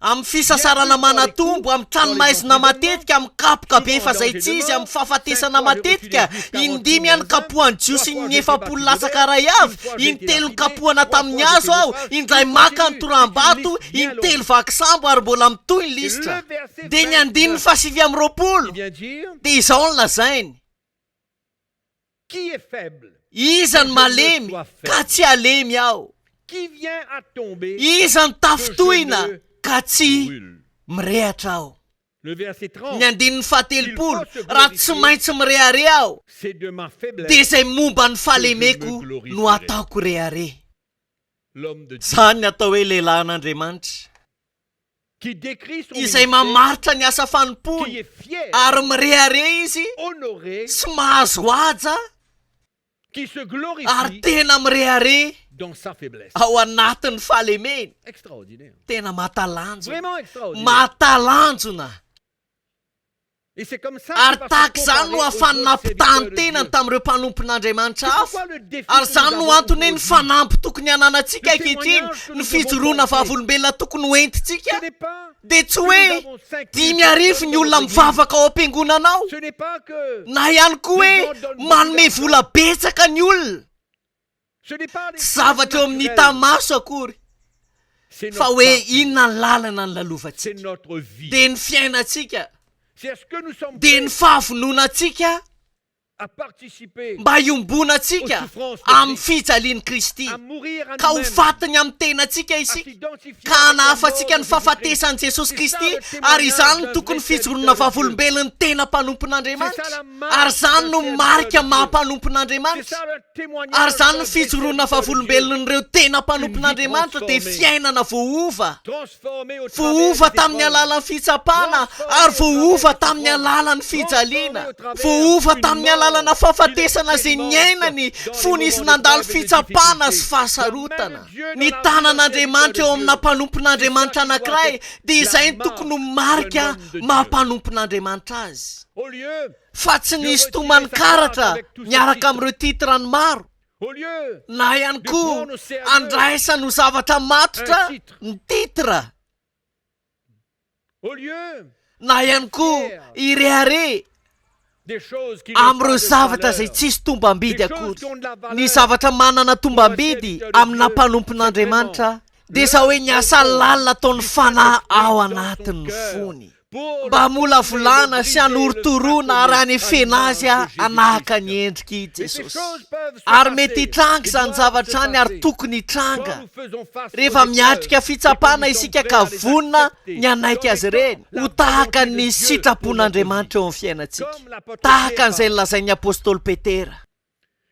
amin'ny fisasarana manatombo amin'ny tranomaizina matetika amin'ny kapoka be fa zay tsy izy amin'ny fahafatesana matetika indimy ihany kapohany jiosy ny efapolo lasaka ray avy intelo ny kapohana tamin'ny azo aho indray maka ny toram-bato intelo vaky sambo ary mbola mitoy ny lisitra dia ny andininy fasivy amin'ny roapolo il vient dire dia izao ny lazainy qui est faible, iza ny malemy ka tsy alemy aho qui vient à tomber, iza ny tafitohina ka tsy brûle. mirehatra aho Le verset 30, ny andininy fahatelopolo raha tsy maintsy mirehare aho c'est de ma faiblesse. dia izay momba ny fahalemeko no ataoko rehare L'homme de Dieu izany ny atao hoe lehilahy an'andriamanitra qui décrit son izay ministère, mamaritra ny asa qui fanompony est fier, ary mirehare izy honoré, sy mahazo aja qui se ary glorifie tena mirehare dans sa faiblesse. ao anatin'ny fahalemeny Extraordinaire. tena mahatalanjona Vraiment extraordinaire. mahatalanjona Et c'est comme ça ary qu'il va se tahaka izany no comparer aux ahafany autres serviteurs nampitany de tenany Dieu. tamin'ireo mpanompon'andriamanitra C'est hafa pourquoi le défi ary que izany nous no avons antony ny aujourd'hui, fanampy tokony hananantsika Le ankehitriny témoignage que ny nous fijoroana devons porter. vavolombelona tokony ho entintsika ce n'est pas dia tsy que hoe nous avons 5 000 dimy arivo personnes ny dans olona notre mivavaka ao am-piangonanao église. Ce n'est pas que na ihany koa hoe manome vola betsaka ny olona ce n'est pas des tsy zavatra eo amin'ny naturelles. tamaso akory C'est fa notre hoe parcours. inona ny lalana ny C'est lalovantsika notre vie. dia ny fiainantsika C'est est-ce que nous sommes dia prêts ny fahavononantsika à participer mba iombona antsika aux souffrances de amin'ny Christ, fijalian'i Kristy à mourir à ka ho nous-mêmes, fatiny amin'ny tenantsika à isika s'identifier ka avec la hanahafatsika mort ny de fahafatesan'i Jesosy C'est Kristy ça, le témoignage ary izany d'un tokony vrai fijoronana serviteur de vavolombelon'ny tena C'est mpanompon'Andriamanitra ça la marque ary izany d'un no serviteur marika de Dieu. C'est maha-mpanompon'Andriamanitra ça le témoignage ary izany d'un ny vrai fijoroana serviteur de Dieu. vavolombelon'ireo tena mpanompon'Andriamanitra dia transformée. fiainana voova Transformé au voova travers des tamin'ny épreuves. alalan'ny fitsapana ary voova tamin'ny alalany fijaliana voova tamin'ny alalana fahafatesana zay niainany fony izy nandalo fitsapana sy fahasarotana ny tanan'Andriamanitra eo amina mpanompon'Andriamanitra anankiray dia izay ny tokony ho marika maha-mpanompon'Andriamanitra azy Au lieu, fa tsy nisy tomany karatra miaraka amin'ireo titrany maro au lieu na ihany koa andraisany ho zavatra matotra ny titra au lieu na ihany koa irehare des choses qui n'ont pas amin'ireo de zavatra valeur, zay tsisy tombam-bidy des choses akory qui ont de la valeur, ny zavatra manana tombam-bidy amina mpanompon'Andriamanitra dia sa hoe ny asa lalina ataon'ny fanahy ao anatin'ny fony pour mba mola volana sy anoritoroana ary anefena azy anahaka ny endriky Et ces Jesosy choses peuvent se ary passer. mety hitranga Ils izany doivent zavatra se any ary passer. tokony Quand hitranga nous faisons face rehefa aux miatrika épreuves, fitsapana et que nous isika sommes ka prêts à les vonina accepter, ny anaiky dans azy les ireny temps, la ho tahaka volonté de ny Dieu sitrapon'Andriamanitra eo amin'ny fiainantsika comme l'apôtre tahaka Pierre, an'izay nolazain'ny apôstôly Petera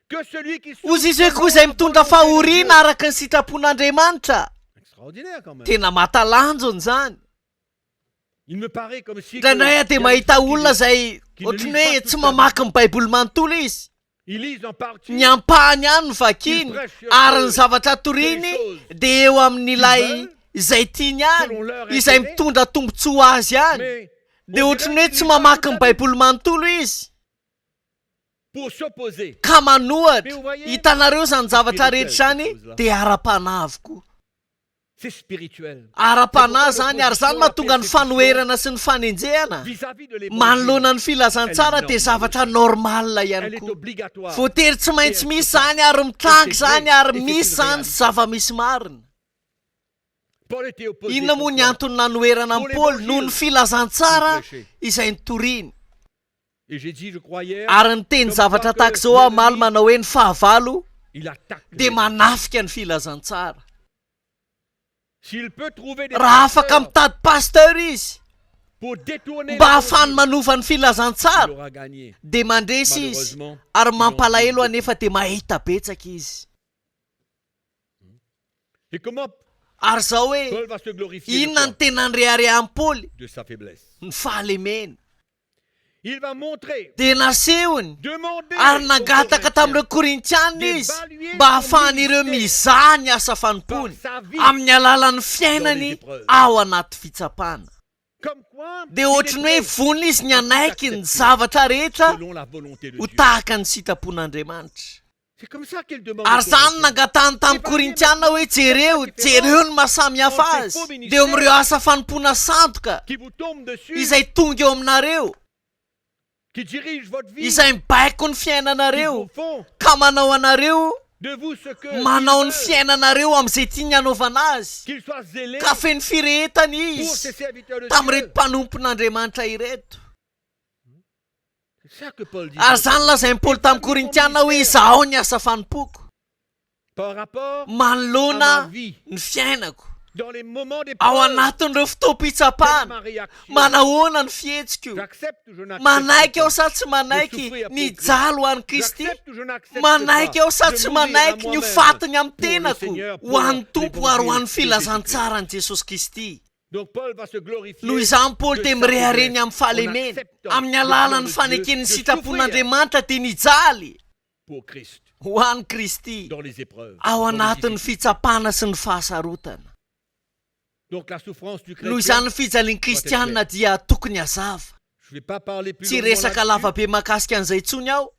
que celui qui ozy izy souffre hoe koa izay selon mitondra la volonté de fahoriana Dieu. araka ny sitrapon'Andriamanitra Extraordinaire quand même. tena matalanjony zany Il me paraît comme si indraindray que- dia il y a mahita des gens qui olona lisent- zay qui ne ohatrany lisent hoe pas tsy toute mamaky ny baiboly manontolo izy Ils lisent en partie. ny ampahany ihany no vakiny Ils prêchent sur ary eux ny zavatra toriny des choses dia eo amin'ilay veulent, izay tiany ihany selon leur izay intérêt. mitondra tombontsoa azy ihany Mais dia on ohatrany dirait hoe qu'ils tsy lisent pas mamaky toute ny la baiboly manontolo izy pour s'opposer. ka manohatra Mais vous voyez, hitanareo zany zavatra spirituel, rehetra zany ces choses-là. dia ara-panahy avokoa C'est spirituel. ara-panahy zany ary zany mahatonga ny fanoherana sy ny fanenjehana Vis-à-vis de l'évangile, manoloana ny filazantsara dia zavatra normal ihany elle est koa obligatoire. voatery tsy maintsy misy zany ary mitrangy zany ary misy zany sy zava-misy marina Paul était opposé. inona moa ny pourquoi? antony nanoherana amin'ny Paoly noho ny filazantsara izay nitoriny Et j'ai dit, je crois hier, ary ny teny zavatra tahaka izao amaly manao hoe ny fahavalo il attaque. dia manafika ny filazantsara S'il peut trouver des raha afaka pasteurs mitady pasteur izy pour détourner mba l'évangile, ahafahany manova ny il filazantsara aura gagné. dia mandresy izy Malheureusement, ary mampalahelo anefa dia mahita betsaka izy et comment ary zao hoe Paul va se glorifier de inona ny quoi? tena nyreharehan'ny Paoly De sa faiblesse. ny fahalemena Il va montrer, dia nasehony demander ary aux nangataka Corinthiens tamin'ireo korintianina izy d'évaluer mba son ahafahan'ireo ministère mizaha ny asa par fanompony sa vie. amin'ny alalan'ny Dans fiainany les épreuves. ao anaty fitsapana Comme quoi, dia il ohatrany hoe est vonona izy ny anaiky ny zavatra rehetra selon la volonté de ho Dieu. tahaka ny sitrapon'Andriamanitra C'est comme ça qu'il demande. ary aux zany Corinthiens. nangatany tamin'ny korintianina hoe jereo ny mahasamy hafa azy dia amin'ireo asa fanompona sandoka Qui vous tombe dessus, izay tonga eo aminareo qui dirige votre vie, izay mibaiko ny qui fiainanareo vous font ka manao anareo de vous ce que manao ils ny veulent. fiainanareo amin'izay tiany anaovana azy Qu'il soit zélé ka feno firehetany pour ses izy serviteurs de tamin'ireto Dieu. mpanompon'Andriamanitra ireto C'est ça que Paul dit. ary zany lazain'ny Paoly tamin'ny korintianina hoe izaho ny asa fanompoko Par rapport à manolona ma vie, ny fiainako dans les moments ao d'épreuve, anatin'ireo quelle est fotoam-pitsapana ma réaction? manahoana ny fihetsiko J'accepte ou je n'accepte manaiky pas? aho sa tsy manaiky ny jalo ho an'ny Kristy J'accepte ou je n'accepte manaiky pas aho sa de tsy mourir à manaiky ny ho moi-même fatiny amin'ny pour le tenako Seigneur, ho pour an'ny tompo ary ho an'ny l'évangile de filazantsara ny Jesosy Kristy Donc Paul va se glorifier noho izany Paoly de dia sa mirehareny faiblesse amin'ny fahalemena en acceptant amin'ny le alalan'ny plan de faneken'ny Dieu de sitrapon'Andriamanitra dia nijaly pour Christ ho an'ny Kristy dans les épreuves. ao dans les anatin'ny difficultés. fitsapana sy ny fahasarotana Donc la souffrance du noho chrétien, izany ny fijalian'ny kristianina dia tokony hazava je vais pas parler plus tsy longuement resaka là-dessus. lavabe mahakasika an'izay tsony aho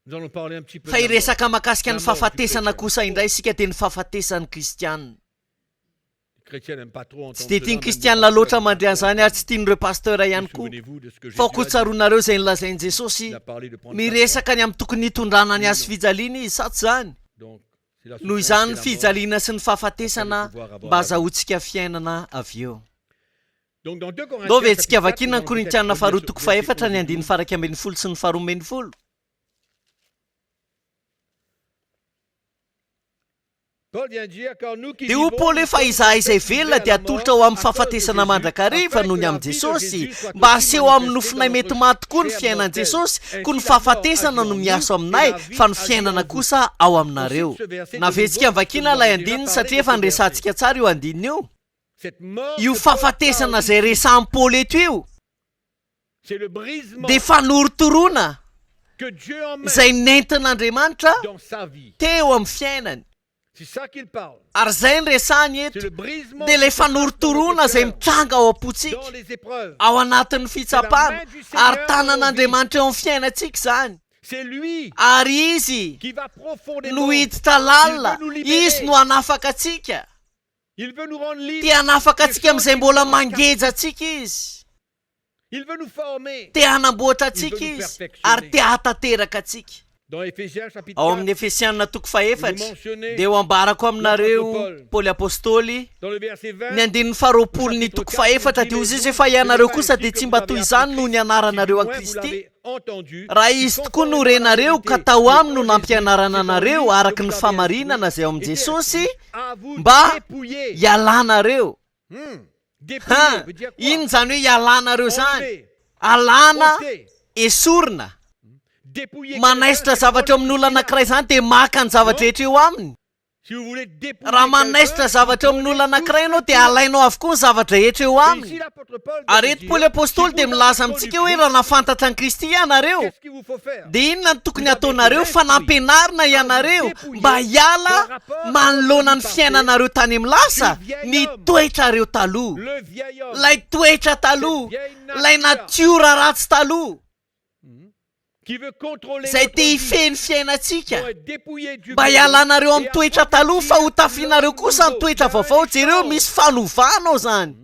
Nous allons parler un petit peu fa de la mort. hiresaka mahakasika ny La mort du fahafatesana chrétien. kosa indray isika dia ny fahafatesan'ny kristianina Les chrétiens n'aiment pas trop tsy entendre dia cela, tiany même kristianina les loatra pasteurs mandre n'aiment pas an'izany ary tsy tian'ireo pastera ihany trop. koa Souvenez-vous de ce que fa ho Jésus a dit. kotsaronareo izay nilazain'i Jesosy Il a parlé de prendre sa miresaka ny amin'ny tokony hitondrana ny azy fijaliana izy sa tsy zany croix. Donc, c'est la noho souffrance, izany ny c'est la mort. fijaliana sy ny fahafatesana mba azahoantsika fiainana avy eo Donc dans 2 Corinthiens, dao ventsika chapitre 4, vakina ny dans le korintianina verset faharoa toko faefatra 11 ny andiny faraky ambin'ny folo sy ny faharoa ambin'ny folo. Paul vient dire, car nous qui dia ho vivons, Paoly hoe nous fa sommes izahay izay baptisés velona à dia la atolotra ho mort amin'ny à cause de fahafatesana Jésus, mandrakariva afin noho que ny la amin'i vie de Jesosy Jésus soit mba aussi aseho amin'ny manifestée nofinahy dans mety notre maty koa ny chair fiainan'i mortelle. Jesosy Ainsi koa ny la fahafatesana mort no agit en miaso nous, aminay et la vie fa ny agit fiainana en vous. kosa ao aminareo. Ensuite, ce verset de Naventsika nouveau, vakina nous ilay avons déjà andininy parlé satria de efa ce nyresantsika tsara io andininy io. Cette mort Io que Paul fahafatesana parle izay ici, resan'ny Paoly eto io c'est le brisement dia fanorotoroana que Dieu emmène izay nentin'Andriamanitra dans sa vie. teo amin'ny fiainany. C'est ça qu'il parle. Ary izay ny resahany C'est eto le brisement dia ilay qui se passe dans fanorotoroana notre izay cœur, mitranga ao am-potsika dans les épreuves. ao anatin'ny fitsapana ary tanan'Andriamanitra eo amin'ny fiainantsika izany. C'est lui Ary izy qui va profondément. no hiditra lalina, izy no hanafaka atsika, Il veut nous rendre libres. tia hanafaka atsika amin'izay mbola mangeja atsika izy, Il veut nous former. tia hanamboatra atsika izy ary tia hatateraka atsika. Dans Éphésiens chapitre Ao 4, amin'ny Efesianina toko vous faefatra mentionnez dia ho ambarako aminareo Paoly apôstôly dans le verset 20. ny andininy faharoapolo ny toko faefatra dia ozy izy efa ianareo kosa dia tsy mba toy izany noho ny anaranareo an Kristy. Raha izy tokoa no renareo ka tao aminy no nampianarana anareo araka ny famarinana izay ao amin'i Jesosy mba hialanareo. Ha, ino zany hoe hialanareo zany? Alana, esorina, manaisitra zavatra eo amin'ny olona anankiray izany dia maka ny zavatra rehetra eo aminy. Raha manaisitra zavatra eo amin'ny olona anankiray ianao dia alainao avokoa ny zavatra rehetra eo aminy. Ary eto Paoly apôstôly dia milaza amintsika hoe raha nafantatra an Kristy ianareo dia inona no tokony ataonareo? Fanampianarina ianareo mba hiala manoloana ny fiainanareo tany amin'ny lasa ny toetrareo taloha, lay toetra taloha, lay natiora ratsy taloha izay te hifehy ny fiainantsika, mba hialanareo amin'ny toetra taloha fa ho tafianareo kosa ny toetra vaovao. Jereo misy fanovana ao zany,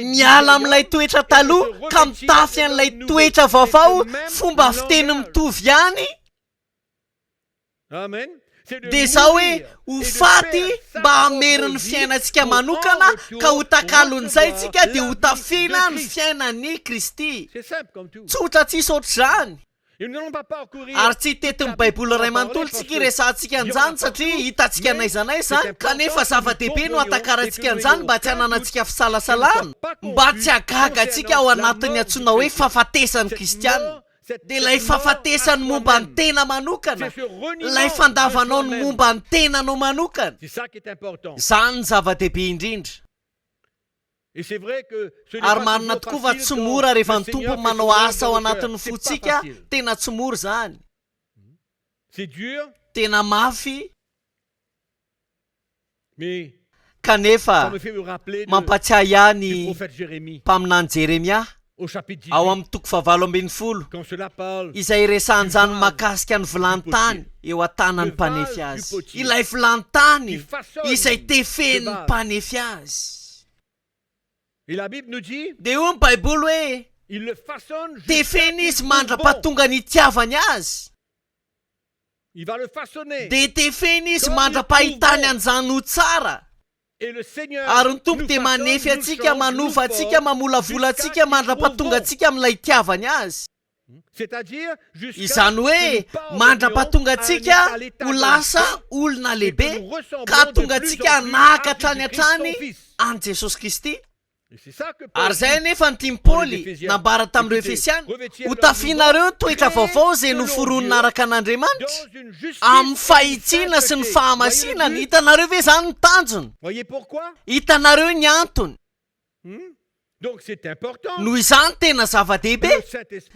miala amin'ilay toetra taloha ka mitafy an'ilay toetra vaovao, fomba fiteny mitovy ihany. Dia izao hoe ho faty mba hamery ny fiainantsika manokana ka ho takalon'izay tsika dia ho tafiana ny fiainan'ny Kristy. Tsotra tsisy ohatr'izany. Ary tsy tetin'ny baiboly ray manontolo tsika resantsika an'izany satria hitantsika n'aiza n'aiza zany, kanefa zava-dehibe no hatakarantsika an'izany mba tsy hananantsika fisalasalana, mba tsy hagaga antsika ao anatin'ny antsoina hoe fahafatesan'ny Kristianina. Dia ilay fahafatesany momba ny tena manokana, ilay fandavanao ny momba ny tenanao manokana, izany ny zava-dehibe indrindra. Ary marina tokoa fa tsy mora rehefa ny tompo manao asa ao anatin'ny fotsika, tena tsy mora zany, tena mafy. Kanefa mampatsiahy ihany mpaminany Jeremia ao amin'ny toko 7:20 izay resan'izany mahakasika ny vilany-tany eo an-tanan'ny mpanefy azy, ilay vilany-tany izay tefeny ny mpanefy azy. Dia io ny baiboly hoe tefeny izy mandra-pahatonga ny itiavany azy, dia tefeny izy mandra-pahitany an'izany ho tsara. Ary ny tompo dia manefy atsika, manova atsika, mamolavola atsika, mandra-pahatonga atsika amin'ilay itiavany azy. Izany hoe mandra-pahatonga atsika ho lasa olona lehibe ka tonga atsika hanaka hatrany an Jesosy Kristy. Ary izay nefa ny tiany Paoly nambara tamin'ireo Efesiana, ho tafianareo toetra vaovao izay noforonina araka an'Andriamanitra amin'ny fahitsiana sy ny fahamasinana. Hitanareo ve zany ny tanjony? Hitanareo ny antony? Noho izany tena zava-dehibe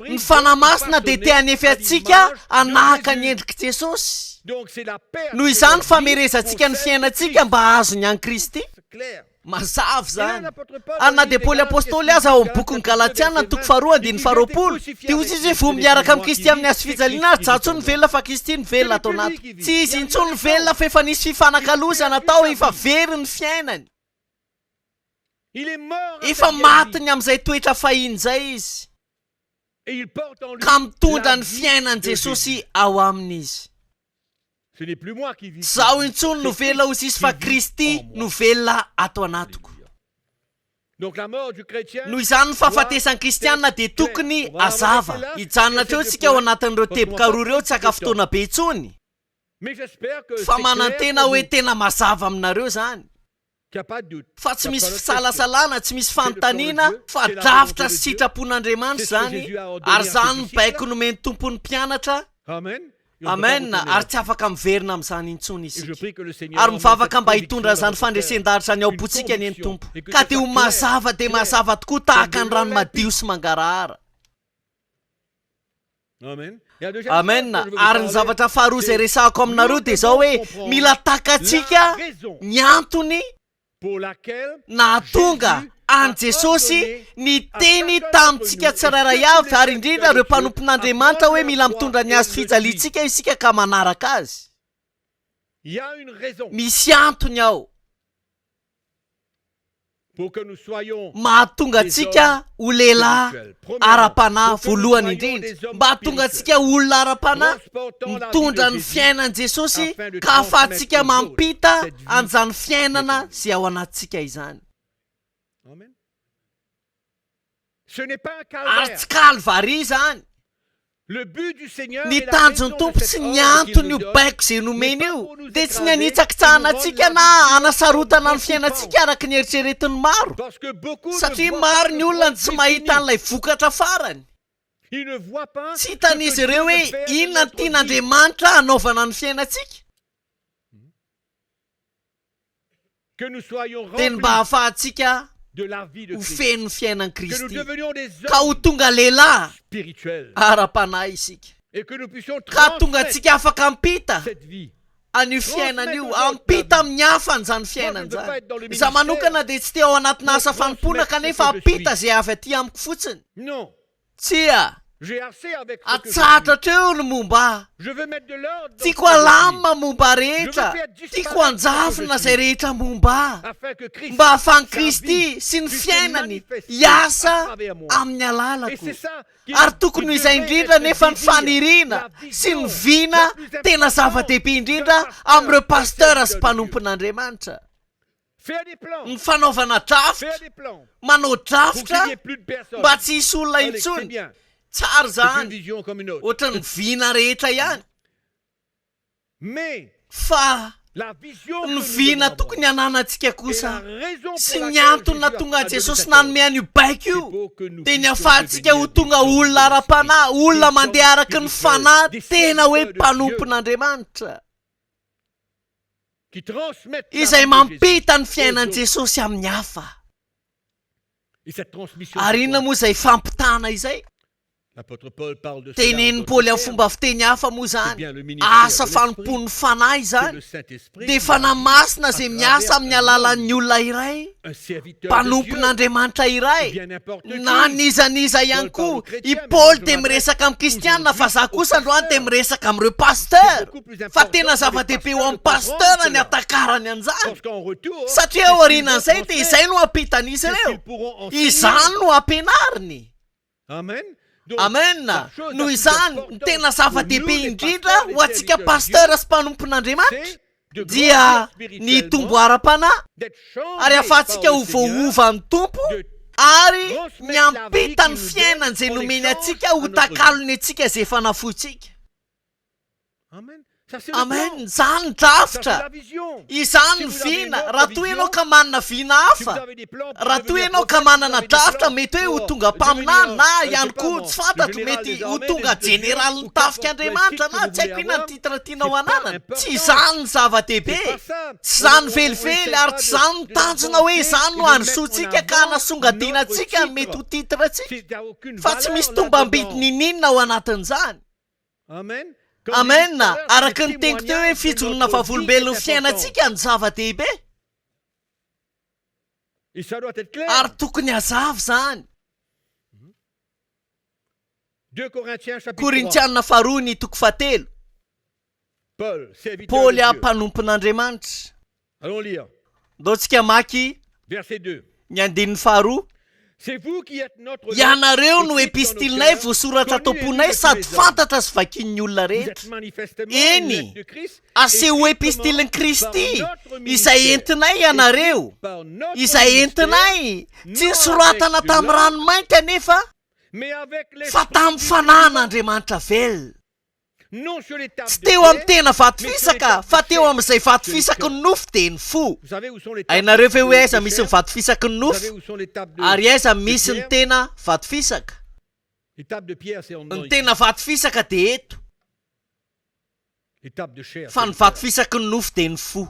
ny fanamasina dia te hanefy atsika hanahaka ny endrik'i Jesosy. Noho izany famerezantsika ny fiainantsika mba azony an Kristy. Mazava zany. Ary na dia Paoly apôstôly aza ao amin'ny bokin'ny Galatiana toko 2:20 dia ozy izy hoe vao miaraka amin'ny Kristy amin'ny azo fijaliana ary tsy ny velona fa Kristy ny velona atao anatiko. Tsy izy intsony ny velona fa efa nisy fifanakalozana tao, efa very ny fiainany, efa matiny amin'izay toetra fahiny izay izy, ka mitondra ny fiainan'i Jesosy ao amin'izy. Zaho intsony no velona ozy izy fa Kristy no velona ato anatiko. Donc la mort du chrétien, noho izany ny fahafatesan'ny kristianina dia tokony azava hijanona treo tsika ao anatin'ireo teboka roa ireo tsy aka fotoana be intsony mais j'espère que fa c'est manantena clair pour hoe vous, tena mazava aminareo zany qu'il n'y a pas de doute. fa tsy Il y a misy pas de fisalasalana tsy misy fanontaniana fa drafitra sy sitrapon'andriamanitra zany ary zany mibaiko nomeny tompony mpianatra question. Amen. Et on peut pas amen retenir. ary tsy afaka miverina amin'izany intsony Et je isika prie que le Seigneur ary emmène mivavaka cette mba conviction hitondra dans zany votre cœur. fandresendaritra ny ao Une botsika ny eny conviction. tompo Et que ka ça dia ho soit mazava dia clair. mazava tokoa tahaka ny Comme de rano l'Olympique. madio sy mangarahara Amen. Et la deuxième amen chose que je veux vous ary ny parler, zavatra faharoa zay c'est resahako aminareo dia zao hoe mila takatsika la raison ny antony pour laquelle nahatonga any jesosy ny teny tamintsika tsirairay avy ary indrindra ireo mpanompon'andriamanitra hoe mila mitondra ny azo fijaliantsika isika ka manaraka azy il y a une raison misy antony ao pour que nous soyons mahatonga antsika ho lehilahy ara-panahy voalohany indrindra mba hahatonga antsika olona ara-panahy transportant la vie mitondra de ny Jésus fiainan'i jesosy afin de ka ahafahantsika transmettre aux mampita autres cette vie. an'izany fiainana zay ao anatintsika izany Amen. Ce n'est pas un ary calvaire. tsy kalvari zany Le but du Seigneur ny est la tanjon'ny raison de tompo cette sy ny ordre qu'il antony nous io donne. baiko zay nomeny io pour nous dia tsy ny écraser, anitsakitsahana nous antsika rendre na la vie anasarotana ny beaucoup fiainantsika araka ny eritreretiny maro Parce que beaucoup satria ne voient maro pas ny le olona point tsy mahita défini. an'ilay vokatra farany Ils ne voient pas tsy ce que hitan'izy Dieu ireo veut hoe faire de inona ny notre vie. tian'andriamanitra hanaovana ny fiainantsika Que nous soyons dia ny remplis mba hahafahantsika de la vie de ho Christ. feno ny fiainan'ny Que nous kristy devenions des ka ho hommes tonga lehilahy spirituels. ara-panahy isika Et que nous puissions ka tonga transmettre antsika afaka mpita cette vie. an'io fiainana io ampita amin'ny hafa an'izany fiainana zany za manokana dia tsy te ao anatina asa fanompona kanefa ampita zay avy aty amiko fotsiny Non. tsia J'ai assez avec ce que je atsatra suis. treo ny momba Je veux mettre de l'ordre dans tiako ce que je alamina momba rehetra Je veux faire disparaître tiako anjafina ce que je zay rehetra momba suis. Afin que Christ, mba ahafahan'ny sa kristy vie, sy ny puisse fiainany manifester hiasa à travers moi. amin'ny Et alalako c'est ça qui- ary qui tokony izay devrait indrindra être nefa le ny désir, fanirina la sy ny vision vina la plus tena importante zava-dehibe indrindra d'un pasteur amin'ireo pastera de sy Dieu. mpanompon'andriamanitra Faire des plans. ny fanaovana drafitra Faire des plans. manao Pour qu'il n'y drafitra ait plus de personnes. mba tsy hisy olona Alex, c'est intsony bien. tsara C'est une zany vision comme une autre. ohatrany vina rehetra ihany Mais fa la vision que ny nous vina devons tokony avoir hananantsika et la kosa raison sy pour ny laquelle antony Jésus a natonga donné jesosy cet ordre, nanome an'io baiko c'est io pour que nous dia ny puissions ahafahantsika ho devenir tonga des olona ara-panahy olona mandeha araky ny fanahy des tena hoe serviteurs de mpanompon'andriamanitra qui transmettent la izay vie de Jésus. mampita ny fiainan'i jesosy amin'ny hafa Et cette transmission, ary c'est inona quoi? moa izay fampitana izay L'apôtre Paul parle de cela tenenin'ny en paoly d'autres amin'ny fomba termes. fiteny hafa moa C'est zany bien le ministère asa de fanompon'ny l'Esprit, fanahy c'est zany le Saint-Esprit dia qui fanamasina zay à miasa travers amin'ny un alalan'ny homme, olona iray un serviteur de Dieu, mpanompon'andriamanitra iray bien n'importe qui. na nizaniza ihany koa i paoly dia miresaka amin'ny kristianina fa za kosa androany dia miresaka amin'ireo paster fa tena zava-dehibe eo amin'ny paster ny atakarany an'izany Parce qu'en retour, satria ao aorianan'izay dia izay no ampitan'izy c'est ireo qu'ils pourront enseigner. izany no ampianariny Amen. Donc, amen la chose la noho plus izany importante ny tena pour zava-dehibe nous, les indrindra pasteurs, les ho antsika serviteurs de paster sy mpanompon'andriamanitra c'est de dia grandir ny tombo spirituellement, ara-panahy d'être changé ary ahafahantsika par ho le Seigneur, voaovan'ny tompo de ary transmettre ny la vie ampita qu'il ny nous fiainany donne zay en nomeny échange atsika à ho notre takalony atsika zay efa nafotsika Amen. Ça, c'est le amen plan. zany ny Ça, c'est drafitra la vision. izany ny Si vous avez une vina autre raha toa vision, ianao ka manana vina Si vous hafa avez des plans pour raha toa devenir ianao ka prophète, manana vous avez des drafitra plans mety hoe ho pour tonga mpaminany na devenir, ihany je sais koa pas tsy moi, fantatro le général mety des ho armées, tonga des jeneraly ou ny tafika qu'importe andriamanitra quel na titre tsy haiko que inona vous ny titre tianao voulez avoir, ananany c'est pas tsy important. izany ny zava-dehibe C'est pas ça. tsy zany On velively essaie ary pas tsy de- zany de tanjona hoe l'avancer zany et no de handrosoantsika mettre en ka avant hanasongadinantsika notre mety ho titre. titra atsika Il n'y a aucune fa tsy valeur misy tombam-bidy là-dedans. ninina ao anatin'izany Amen. Comme amen dit tout à l'heure, araka le ny teniko teo hoe témoignage de fijonona notre fahavolobelon'ny vie est important. fiainantsika ny zava-dehibe Et ça doit être clair. ary tokony hazavy zany 2 Corinthiens chapitre 3. korintianina faharoa ny toko fahatelo Paul, serviteur paoly de a Dieu. mpanompon'andriamanitra Allons lire. ndao tsika maky Verset 2. ny andinin'ny faharoa C'est vous qui êtes notre ianareo no epistilinay voasoratra tomponay sady fantatra sy vakin'ny olona Vous rehetra êtes manifestement Eny. une lettre de Christ. aseho écrite epistilin comment? Kristy Par notre izay ministère. entinay ianareo Écrite par notre izay ministère, entinay tsy non nisoratana avec tamin'ny de ranomainty anefa mais avec les fa tamin'ny fanan'Andriamanitra velona non sur les tables tsy de teo pierre. amin'ny tena vato fisaka fa teo amin'izay vato fisaky ny nofo dia ny fo Vous savez où sont les tables hainareo ve hoe de aiza misy ny pierre? vato fisaky ny Vous savez nofo où sont les tables de ary aiza misy ny pierre? tena vato fisaka Les tables de pierre, c'est en dedans ny ici. tena vato fisaka dia eto Les tables de chair. fa c'est ny le vato cœur. fisaky ny nofo dia ny fo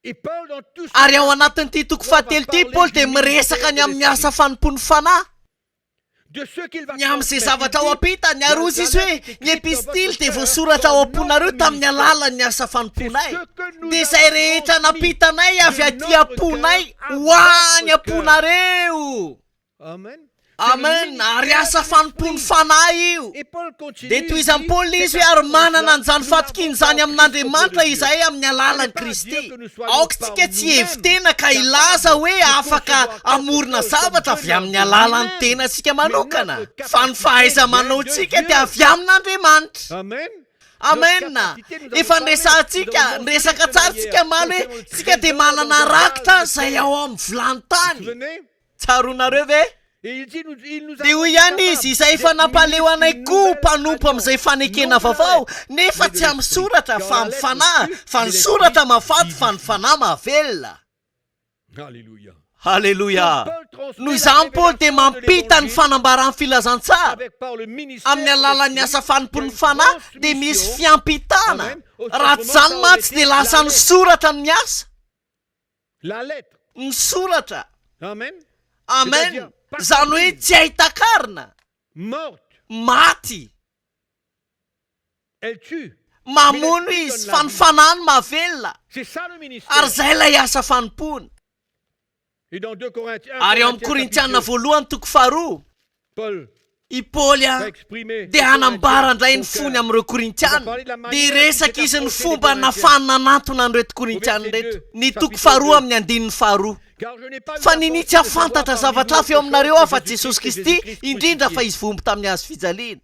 Et Paul dans tout ce ary ao anatin'ity toko fahatelo ty Paoly dia miresaka ny amin'ny asa fanompony fanahy de ceux qu'il va ny amin'izay transmettre. zavatra ao ampitany ary ozy izy hoe ny epistily dia voasoratra ao amponareo tamin'ny alalan'ny asa fanomponay dia izay rehetra nampitanay avy aty amponay ho any amponareo Amen. amen ary asa fanompony fanahy io Et Paul continue. dia toy izany Paoly izy hoe ary manana an'izany fatokin'izany amin'Andriamanitra izahay amin'ny alalan'i Kristy aokatsika tsy hevitena ka ilaza hoe afaka amorona zavatra avy amin'ny alalan'ny tena sika manokana fa ny fahaiza-manaontsika dia avy amin'Andriamanitra Amen. amena efa nresantsika nresaka tsara tsika maly hoe tsika dia manana rakitra izay ao amin'ny vilany-tany Venez. tsaronareo ve Et il dit, il nous a dia hoy ihany izy izay efa nampaleo anay koa mpanompo amin'izay fanekena vaovao nefa tsy amin'ny soratra fa amin'ny fanahy fa ny soratra mafaty fa ny fanahy mahavelona Alléluia. halleloia Paul transmet noho la izany Paoly dia révélation de mampita ny l'évangile fanambarany filazantsara avec par le ministère amin'ny alalan'ny asa fanompony fanahy dia misy transmission. fiampitana Amen. raha tsy zany matsy dia lasa ny soratra ny asa La lettre. ny soratra Amen. amen zany hoe tsy ahitakarina Morte. maty Elle tue. mamono izy fa ny fanahy ny mahavelona C'est ça le ary ministère. zay lay asa fanompony Et dans 2 Corinthiens, ary eo amin'ny Korintianina voalohany toko faharoa Paul i Paoly va a exprimer. dia hanambarandray ny fony amin'ireo Korintianina dia resaka izy ny fomba nafanina anatona an'ireto Korintianina reto ny toko faharoa amin'ny andininy faharoa Car je n'ai pas eu fa la nini force tsy de recevoir afantatra parmi zavatra vous hafa eo autre aminareo chose afa que Jesosy Jésus-Christ Kristy crucifié. indrindra fa izy vomby tamin'ny hazo fijaliana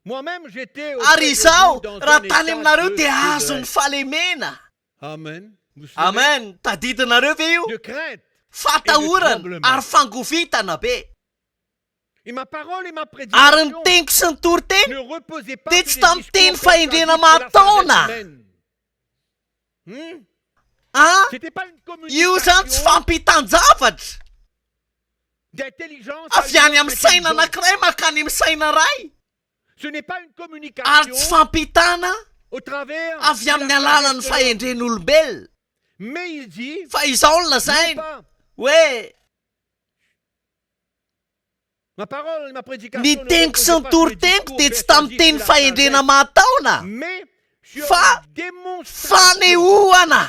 Moi-même, j'étais ary izao dans raha un tany état aminareo de dia détresse. azony fahalemena Amen. Vous souvenez? amen tadidinareo ve io De crainte. fatahorana ary fangovitana be Et ma parole et ma ary ny prédication teniko sy ny toriteny ne reposaient pas dia sur tsy des tamin'ny discours teny fahendrena persuasifs de la mataona. sagesse humaine. ah C'était pas une io zany tsy communication fampitan-javatra d'intelligence. avy any amin'ny saina intelligente. anankiray makany amin'ny saina ray Ce n'est pas une ary communication tsy fampitana au travers avy de amin'ny la alalan'ny sagesse. fahendren'olombelona Mais il dit, fa izao no non lazainy pas hoe ma parole et ma prédication ny ne teniko sy reposaient ny pas sur des toriteniko discours dia tsy tamin'ny persuasifs teny de la fahendrena sagesse, mataona mais sur fa une démonstration, fanehoana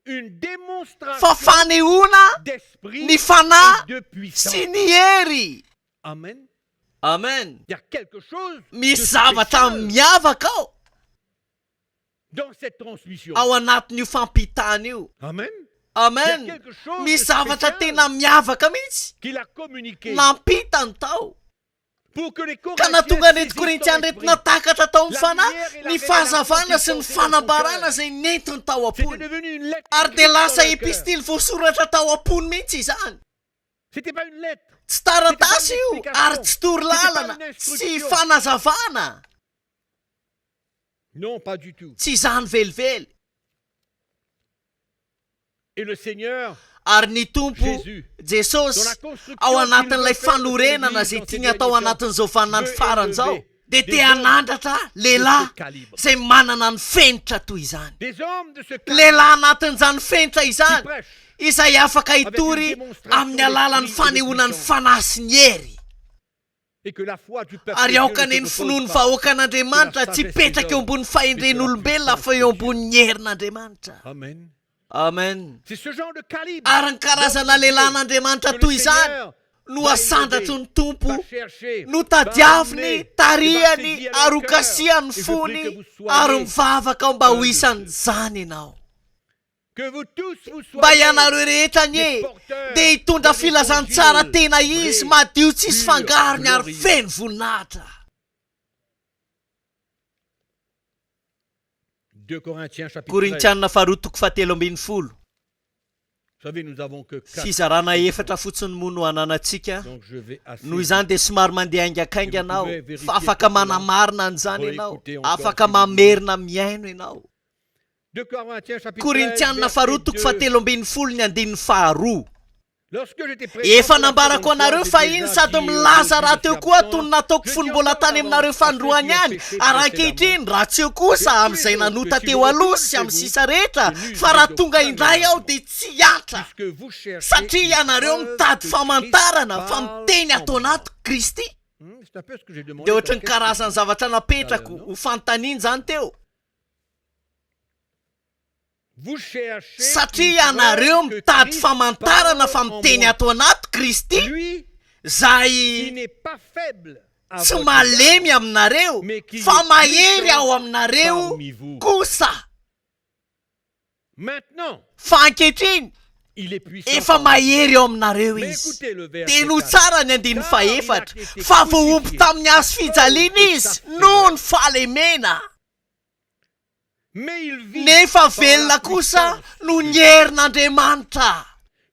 une fa démonstration fanehoana d'esprit ny fanahy et de puissance. sy ny hery Amen. amen Il y a quelque chose de misy zavatra spécial miavaka ao dans cette transmission. ao anatin'io fampitana io Amen. Il y a amen quelque chose de misy zavatra spécial tena miavaka mihitsy qu'il a communiqué nampitany tao pour que les ka Corinthiens natonga reto saisissent Korintiana son reto esprit. natakatra tao amin'ny fanahy lumière et la ny révélation fahazavana qui sy ny sortaient de son fanambarana cœur. zay nentiny tao C'était ampony devenu une lettre ary écrite dia dans lasa leur cœur. epistily voasoratra tao ampony mihitsy izany C'était pas une lettre. tsy taratasy io C'était pas une ary tsy tory lalana C'était pas une tsy instruction. fanazavana Non, pas du tout. tsy izany velively Et le Seigneur, ary ny tompo Jésus, jesosy dans la construction ao qu'il anatin'ilay veut faire de fanorenana l'Église zay dans tiany ces atao derniers temps, anatin'izao vaninandro veut farany zao élever dia des te hommes hanandratra de lehilahy ce calibre. zay manana ny fenitra toy izany Des hommes de ce calibre lehilahy anatin'izany fenitra qui izany prêchent izay afaka hitory Avec une démonstration amin'ny alalan'ny d'esprit et de fanehoana ny puissance. fanahy sy ny hery et que la foi du peuple ary de Dieu aoka ne ny se finoany repose pas. vahoakan'Andriamanitra Que la tsy sagesse petraka des eo hommes, ambony mais que fahendren'olombelona la fa eo ambony herin'Andriamanitra Amen. amen C'est ce genre de calibre ary ny karazana lehilahin'Andriamanitra que toy le izany Seigneur no va asandratry élever, ny tompo va chercher, no va tadiaviny amener, va tarihany saisir ary leur ho kasiany cœur. Et je prie fony que vous soyez ary mivavaka ao mba ho un de isan'izany ianao Que vous tous vous mba soyez ianareo rehetra ny des e porteurs dia hitondra de filazantsara l'évangile tena izy vrai, madio tsisy pur, fangarony ary glorieux. feno voninahitra. 2 Corinthiens chapitre 13. Korintianina faharoa toko fahatelo ambin'ny folo. Vous savez, nous avons que 4. Fizarana efatra fotsiny moa no ananantsika. Donc je vais assez Noho izany dia somary mandeha aingakainga ianao fa afaka manamarina an'izany ianao, afaka mamerina miaino ianao. 2 Corinthiens chapitre 13. Korintianina verset faharoa toko 2. fahatelo ambin'ny folo ny andininy faharoa. Lorsque j'étais présent Efa pour la nambarako seconde anareo fois, fa j'ai iny déjà sady dit milaza aux raha Juifs teo qui koa absentent, tony nataoko je fony dis mbola encore tany aminareo avant, fandroany à ceux ihany qui ont péché ary précédemment. ankehitriny raha tsy eo kosa amin'izay nanota teo aloha sy amin'ny sisa rehetra Tenu fa raha de tonga indray aho dia tsy hiatra puisque vous cherchez satria une ianareo preuve mitady que famantarana Christ fa parle miteny en atao moi. anaty Kristy. C'est un peu ce que j'ai demandé. Dia comme ohatrany question. karazany zavatra napetrako ho fanontaniany zany teo Vous cherchez satria une ianareo preuve que mitady Christ famantarana fa parle en miteny moi. atao anaty Kristy. Lui qui Zay n'est pas faible à tsy votre malemy égard, aminareo mais qui fa est mahery puissant ao aminareo parmi vous. kosa. Maintenant, Fa ankehitriny il est puissant. efa parmi vous. mahery eo aminareo Mais izy. écoutez le Dia verset no 4. tsara ny andiny faefatra fa voaomby tamin'ny hazo fijaliana izy noho ny fahalemena. Mais il vit Nefa par velona la kosa puissance no de ny Dieu. herin'Andriamanitra.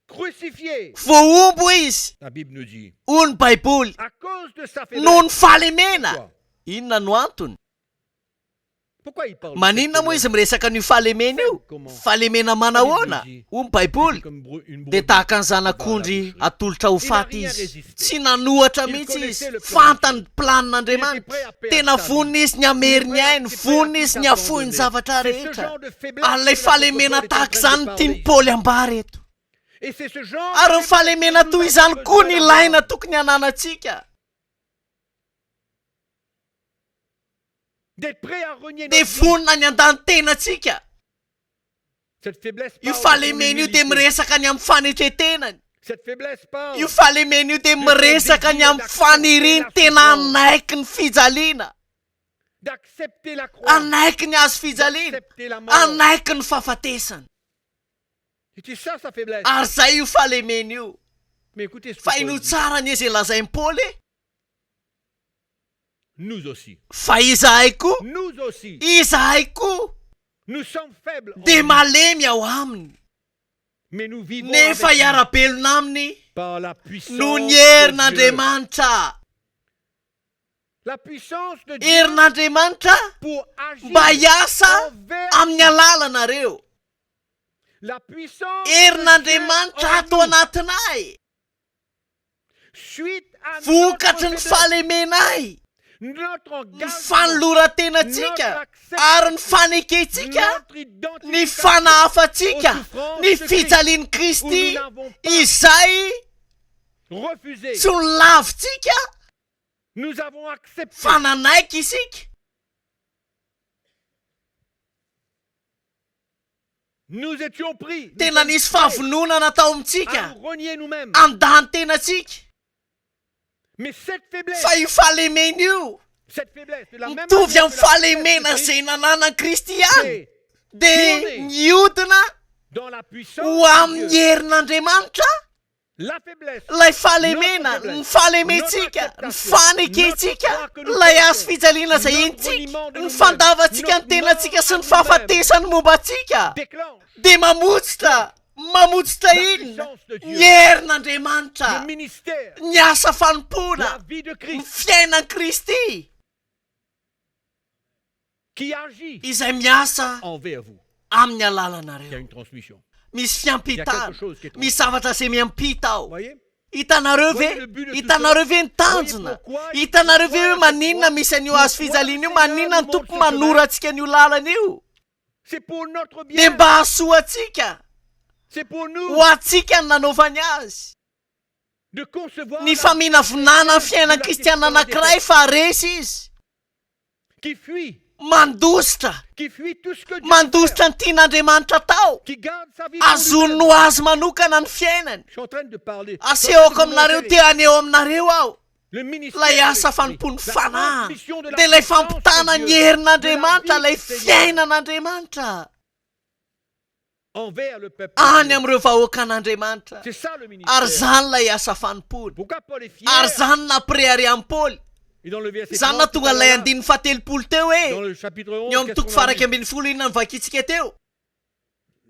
Crucifié, Voaombo izy la Bible nous dit, hoy ny Baiboly à cause de sa noho ny faiblesse. fahalemena. Pourquoi? Inona no antony? Pourquoi il parle de Maninona cette moa izy faiblesse? miresaka n'io fahalemena io? Fahalemena manahoana? Hoy ny Baiboly Comme une dia brebis tahaka ny qui va à la zanak'ondry boucherie. atolotra ho Il faty n'a rien izy. résisté. Tsy nanohatra Il mihitsy connaissait izy. le plan Fantany de Dieu. planin'Andriamanitra. Il était prêt à perdre Tena sa vonina vie. izy ny amery ny ainy, Il était prêt à vonina izy tout ny afohy ny abandonner. zavatra C'est ce rehetra. genre de faiblesse An'ilay que fahalemena l'apôtre Paul tahaka est en train izany de tiany parler. Paoly ambara eto. Et c'est ce genre Ary de ny fahalemena faiblesse toy que nous izany avons koa ny besoin ilaina d'avoir. tokony hananantsika. D'être prêt à renier Dia notre vie. vonina ny andan-tenantsika. Cette faiblesse Io parle de fahalemena io dia l'humilité. miresaka ny amin'ny fanetretenany. Cette faiblesse parle Io fahalemena io dia miresaka ny amin'ny faniriany tena anaiky ny fijaliana. d'accepter la croix, Anaiky ny hazo fijaliana. d'accepter la mort. Anaiky ny fahafatesana. C'est ça sa faiblesse. Ary zay io fahalemena io. Mais écoutez ce que Fa Paul ino dit. tsara ny izay lazainy Paoly e? Nous aussi. Fa izahay koa, Nous aussi. izahay koa Nous sommes faibles. en dia lui, malemy ao aminy. mais nous vivons Nefa avec lui hiara-belona aminy par la puissance no ny de Dieu. herin'Andriamanitra. La puissance de Dieu Herin'Andriamanitra pour agir mba hiasa envers amin'ny alalanareo. la puissance Herin'Andriamanitra de ato Dieu en nous. anatinay. Suite à Vokatry ny notre fahalemenay. notre Ny engagement, fanoloratenantsika ary ny fanekentsika, notre identité ny fanahafatsika, aux souffrances ny de fijalian'ny où Kristy nous n'avons pas izay refusé. tsy ho lavintsika Nous avons accepté. fa nanaiky isika. Nous étions pris. Nous Tena sommes nisy prêts fahavonona natao à amintsika nous renier nous-mêmes. andany-tenatsika. Mais cette faiblesse, Fa io fahalemena io cette faiblesse, de la même mitovy manière amin'ny que la fahalemena faiblesse de izay nananan'i Kristy ihany Christ, dia niodina dans la puissance ho de amin'ny Dieu. herin'Andriamanitra La faiblesse, lay fahalemena, ny fahalementsika, ny fanekentsika, lay azo fijaliana izay entsika, ny fandavatsika ny tenantsika sy ny fahafatesany momba antsika déclenche dia mamotsitra inona? Ny herin'Andriamanitra, le ministère, ny asa la fanompona, vie de ny Christ fiainan'i Kristy qui agit izay miasa envers vous. amin'ny Il y a alalanareo. une transmission. Misy Il y a fiampitana, quelque chose qui est misy transmis. zavatra izay miampita ao. Voyez? Hitanareo Voyez ve? le but de tout Hitanareo ça? ve ny tanjona? Voyez pourquoi Hitanareo ve hoe pourquoi maninona misy an'io azo fijaliana io? pourquoi Maninona ny le tompo Seigneur nous montre manora antsika an'io lalana io? C'est pour notre Dia bien. mba hahasoa antsika, C'est pour nous ho antsika ny nanaovany azy. de concevoir Ny la faminavinana ny fiainan'ny kristiana anankiray fa resy izy. qui fuit Mandositra, tout ce que Dieu mandositra ny tian'Andriamanitra tao. fait, qui garde sa vie pour Azony lui-même. ho azy manokana ny fiainany. Je suis en train de parler. Asehoko aminareo, te aneo aminareo aho. Le ministère Lay de asa l'Esprit, fanompony la fanahy transmission de la dia lay puissance fampitana de ny Dieu, herin'Andriamanitra, de la lay vie du Seigneur. fiainan'Andriamanitra. envers le peuple. any amin'ireo vahoaka an'andriamanitra C'est ça le ary ministère. zany lay asa fanompony Pourquoi Paul est fier? ary zany nampirehary amin'ny Paoly Et dans le verset zany 30, natonga tout à lay l'heure, andiny fahatelopolo teo dans hoe le chapitre 11, ny amin'ny qu'est-ce toko qu'on a faraky dit? ambin'ny folo iny nivakitsika teo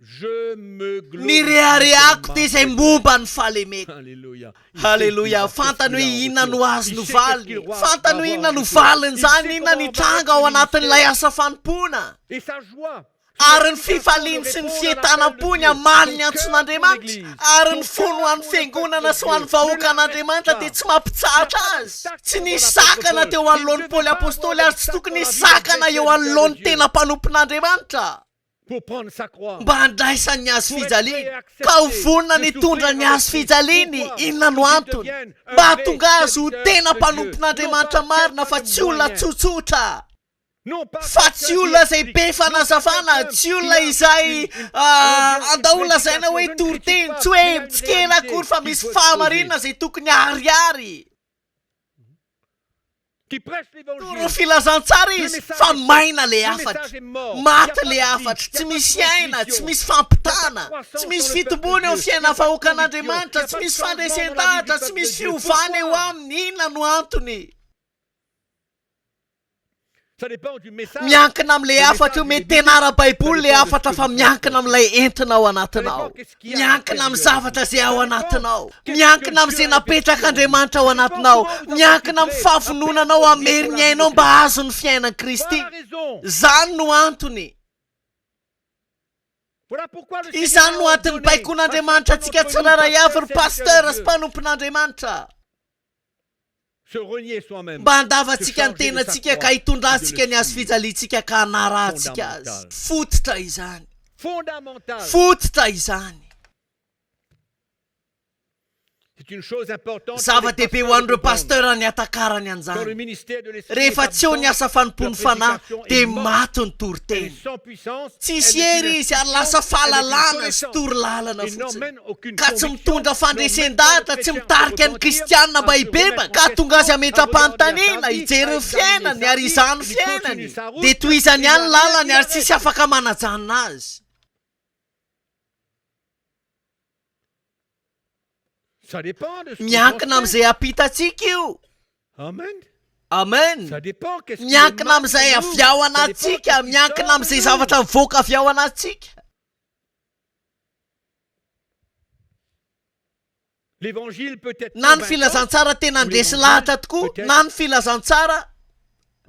Je me glorie. nirehareako te izay momba ny fahalemeko Alléluia. halleloia fantany hoe inona no azo no valiny fantany hoe inona no valiny zany inona ny tranga ao anatin'ilay asa fanompona Et sa joie. ary ny fifaliany sy ny fientanam-pony amaly ny antson'andriamanitra ary ny fony ho an'ny fiangonana sy ho an'ny vahoaka an'andriamanitra dia tsy mampitsahatra azy tsy nisakana teo anoloan'ny Paoly apôstôly ary tsy tokony hisakana eo anoloan'ny tena mpanompon'andriamanitra Pour prendre sa croix. mba handraisany ny azo fijaliany ka ho vonina ny tondra ny azo fijaliany inona no antony mba hatonga azy ho tena mpanompon'andriamanitra marina fa tsy olona tsotsotra Non pas fa tsy olona izay be fanazavana tsy olona izay andaolona zaina hoe toroteny tsy hoe mitsikela akory fa misy fahamarinana izay tokony ariary qui prêche toro l'évangile. filazantsara izy fa maina le Le afatra message est mort. maty Il y le a pas de afatra vie, tsy il y a misy pas de aina tsy provision. misy fampitana croissance tsy dans misy le peuple fitombony de eo Dieu. fiaina Il y a pas de vahoakan'andriamanitra conviction. tsy misy Il y a pas de fandresendahatra changement tsy dans la vie misy du peuple de fiovana Dieu. eo aminy inona no antony Ça dépend du message. miankina amin'ilay afatra io mety tenara baiboly le afatra fa miankina amin'ilay entina ao anatinao miankina amin'ny zavatra izay ao anatinao miankina amin'izay napetrak'andriamanitra ao anatinao miankina amin'ny fahavononanao ameriny ainao mba azo ny fiainan'i Kristy Voilà la raison. zany no antony Voilà pourquoi le izany no Seigneur a antony donné baikon'andriamanitra à antsika chacun d'entre tsiraray nous, avy ry pasteur, pasteur sy serviteur mpanompon'andriamanitra se renier soi-même. mba handavantsika ny tenantsika ka hitondrantsika ny azo fijaliantsika ka hanarantsika azy fototra izany Fondamental. fototra izany C'est une chose importante. zava-dehibe ho an'ireo pasteur ny atakarany Dans le an'izany ministère de l'Esprit rehefa est tsy eo ny asa absent, fanompony fanahy dia maty ny elle toriteny est sans puissance, tsisy elle est hery une izy ary lasa institution, fahalalana elle est sy une torolalana et fotsiny n'emmène aucune ka tsy conviction, mitondra fandresendahatra tsy n'emmène mitarika pas ny le kristianina mba chrétien à se hibebaka remettre ka en tonga azy question, hametra-panontaniana à regarder hijery ny sa vie, fiainany à ary examiner izany sa vie, fiainany il continue sa route, dia tohizany il ihany va lalany bien ary tsisy afaka manajanona azy Ça dépend de ce qu'on miankina pense. amin'izay apitatsika io Amen. amen Ça dépend qu'est-ce qui miankina émane amin'izay de nous. avy ao Ça dépend anatsika qu'est-ce qui miankina sort amin'izay de nous. zavatra mivoaka avy ao anatsika L'évangile peut être na ny convaincant. filazantsara tena andresy lahatra tokoa na ny filazantsara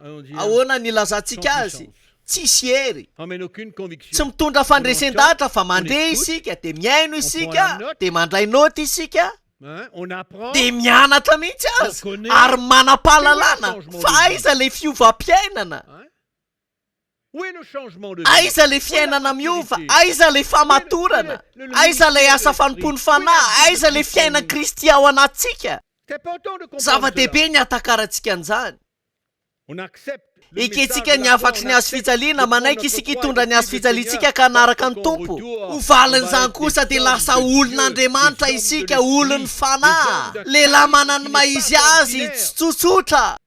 On dit, ahoana ny ilazantsika sans azy puissance. tsisy hery Emmène aucune conviction. tsy mitondra fandresendahatra fa mandeha isika dia miaino isika dia mandray noty isika Hein? On apprend. dia mianatra mihitsy azy ary manam-pahalalana fa aiza le fiovam-piainana Hein? Où est le changement de vie? aiza le fiainana miova aiza le famatorana aiza le asa fanompony fanahy aiza le fiaina Kristy ao anatsika C'est important de comprendre zava-dehibe cela. ny atakaratsika an'izany On accepte le iketsika message de ny la foi, afatry on ny azo accepte fijaliana de manaiky prendre isika notre hitondra foi ny et azo de fijaliantsika Seigneur. ka hanaraka ny Quand on tompo retourne, ho valin'izany on va être kosa des dia lasa hommes de olon'andriamanitra Dieu, isika des hommes de olon'ny l'esprit, fanahy des hommes de lehilahy Christ, manany qui maizy n'est pas azy ordinaire. tsy tsotsotra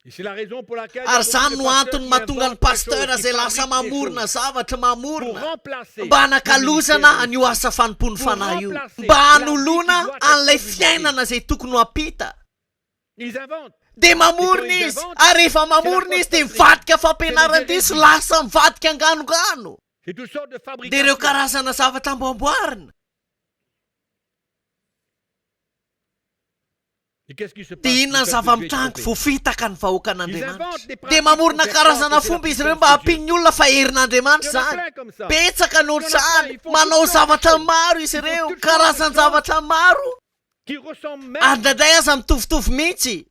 Et c'est la raison pour laquelle ary zany no antony mahatonga ny pasteur izay lasa mamorona zavatra pour mamorona remplacer mba hanakalozana an'io asa fanompony fanahy io mba hanolona an'ilay fiainana izay tokony ho ampita ils inventent. dia mamorona izy ary rehefa mamorona izy dia mivadika fampianaran-diso lasa mivadika anganogano C'est toutes sortes de dia ireo fabrications. karazana zavatra amboamboarina Et qu'est-ce qui se passe? dia inona ny Le peuple de Dieu est zava-mitrango trompé. voafitaka ny Ils vahoakan'andriamanitra inventent des dia pratiques mamorona pour faire karazana croire que c'est fomba la izy ireo puissance mba de Dieu. hampiny ny olona fa Il herin'andriamanitra y en a zany plein comme ça. betsaka nohatra Il y en a plein, zany ils font manao toutes sortes de zavatra choses. maro izy Ils font ireo toutes karazany sortes de choses. zavatra maro Qui ressemble même andradray aza mitovitovy mihitsy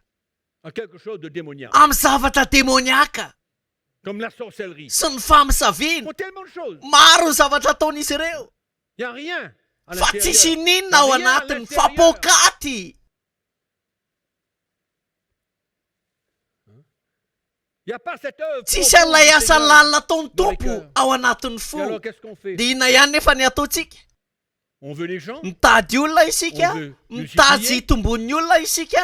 à quelque chose de démoniaque. amin'ny zavatra demoniaka Comme la sorcellerie. sy ny Ils famisaviana font tellement de choses. maro ny zavatra ataon'izy ireo Il n'y a rien à fa tsisy l'intérieur. ninona ao Rien à anatiny l'intérieur. fa pokaty Il n'y a pas cette œuvre. tsisy profonde an'ilay du asa Seigneur. lalina ataon'ny dans les tompo cœurs. ao anatin'ny Et fo alors qu'est-ce qu'on fait? dia inona ihany nefa ny ataontsika On veut les gens. mitady olona isika On veut mitady multiplier. tombon'ny olona isika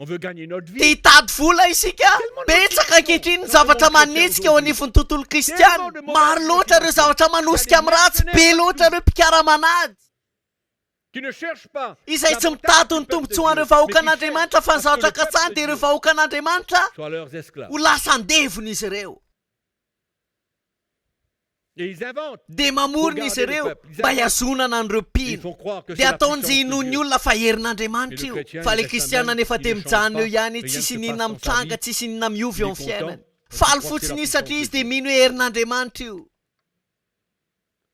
On veut gagner notre vie. Te hitady vola isika betsaka ankehitriny ny zavatra manetsika ao anivon'ny tontolo kristiana. Maro loatra ireo zavatra manosika amin'ny ratsy, be loatra ireo mpikaramanady Qui ne cherchent pas. izay tsy mitady ny tombontsoan'ireo vahoakan'Andriamanitra fa ny zavatra katsahany dia ireo vahoakan'Andriamanitra Soient leurs esclaves. ho lasa andevona izy ireo. Et ils inventent. Dia mamorona izy ireo mba hiazonana an'ireo Ils mpino. font croire que c'est Dia la ataony puissance de inon'ny Dieu. olona fa herin'Andriamanitra io. Fa le kristiana nefa te mijanona eo ihany, tsisy ninona mitranga, tsisy ninona miovy eo amin'ny fiainany. Faly fotsiny izy satria izy dia mino hoe herin'Andriamanitra io.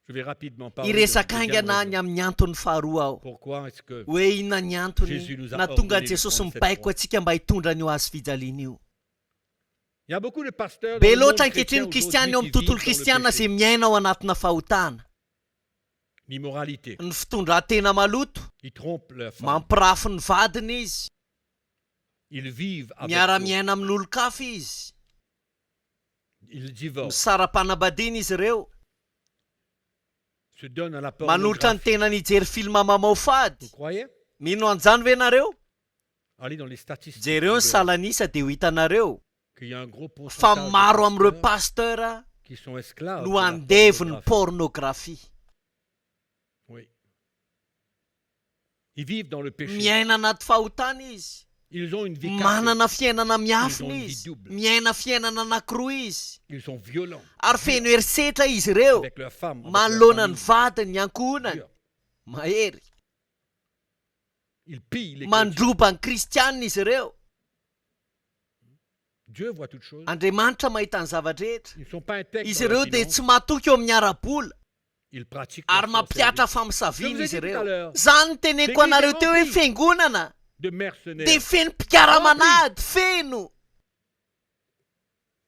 Je vais rapidement parler. Iresaka de aingana deuxième ny raison. amin'ny antony faharoa aho. Pourquoi est-ce que Hoe inona ny antony Jésus nous a natonga ordonné de Jesosy prendre cette mibaiko croix. antsika mba hitondra ny ho azy fijaliana io. il y a beaucoup de pasteurs dans Be le monde loatra chrétien ankehitriny kristiana eo aujourd'hui amin'ny qui tontolo vivent dans le kristiana péché, izay miaina ao anatina fahotana. l'immoralité. Ny fitondran-tena maloto, Ils trompent leur femme. mampirafy ny vadiny izy, Ils vivent avec miara-miaina amin'olo-kafa izy, l'autre. Ils divorcent. misara-panambadiana izy ireo, Se donnent à la manolotra ny pornographie. tena nijery filma mamao fady. Vous croyez? Mino anjany ve nareo? Allez dans les statistiques. Jereo ny Vous verrez salanisa dia ho hitanareo qu'il y a un gros fa pourcentage maro de amin'ireo pasteurs pastera qui sont esclaves. no de la andevy ny pornographie. pornographie. Oui. Ils vivent dans le péché. Miaina anaty fahotana izy, Ils ont une vie cachée. manana fiainana miafina Ils ont une izy, vie double. miaina fiainana anankiroa izy, Ils sont violents ary feno herisetra izy ireo, avec leur femme. avec leur manoloana ny famille. vadiny, ny ankohonany, Dur. mahery, Ils pillent les chrétiens. mandroba ny kristianina izy ireo. Dieu voit toutes choses. Andriamanitra mahita ny zavatra rehetra. Ils ne sont pas intègres Izy dans leur ireo dia finance. tsy matoky eo amin'ny ara-bola Ils pratiquent ary leur mampiatra sorcellerie famosavina izy Je vous ai dit tout à ireo. l'heure. Zany no teneko anareo teo hoe fiangonana de mercenaires. dia feno mpikaramanady, feno.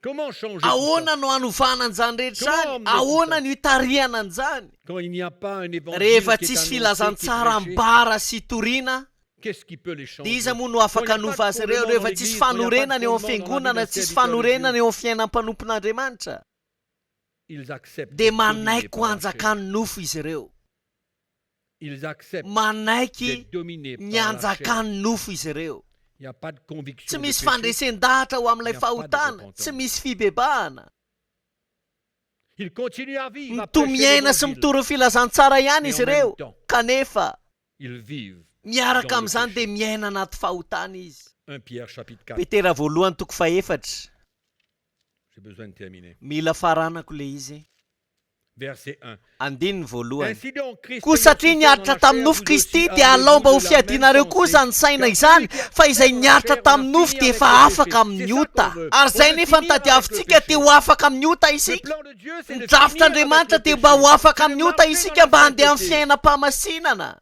Comment changer tout ça? Ahoana no hanovana an'izany rehetra zany? Ahoana no hitarihana an'izany? Quand il n'y a pas un évangile Rehefa qui est tsisy annoncé, qui est filazantsara prêché, mbara sy toriana, qu'est-ce qui peut les changer? dia iza moa no afaka hanova azy ireo rehefa tsisy fanorenana eo amin'ny fiangonana, tsisy fanorenana eo amin'ny fiainan'ny mpanompon'Andriamanitra. Ils acceptent. Dia d'être dominés manaiky par la hanjakany nofo izy ireo. chair. Ils acceptent Manaiky d'être dominés par ny la chair. hanjakany nofo izy ireo. Il n'y a pas de conviction. Tsy de misy péché. fandresen-dahatra ho amin'ilay Il n'y a pas de fahotana, repentance. tsy misy fibebahana. Ils continuent à vivre. à To prêcher miaina sy l'évangile. mitoro filazantsara ihany Mais izy en même ireo, temps, kanefa Ils vivent. miaraka dans le amin'izany péché. dia miaina anaty fahotana izy. 1 Pierre chapitre 4. Petera voalohany toko faefatra, J'ai besoin de terminer. mila faranako le izy. Verset 1. Andininy voalohany. Ainsi donc, Christ Koa satria niaritra tamin'ny nofo Kristy dia alao mba ho fiadianareo kosa ny saina izany, fa izay niaritra tamin'ny nofo dia efa afaka amin'ny ota. Ary izay nefa ny tadiavintsika te ho afaka amin'ny ota Le isika. plan de Dieu, c'est Ny de drafitr'Andriamanitra dia mba ho afaka amin'ny ota isika mba handeha amin'ny fiainam-pamasinana.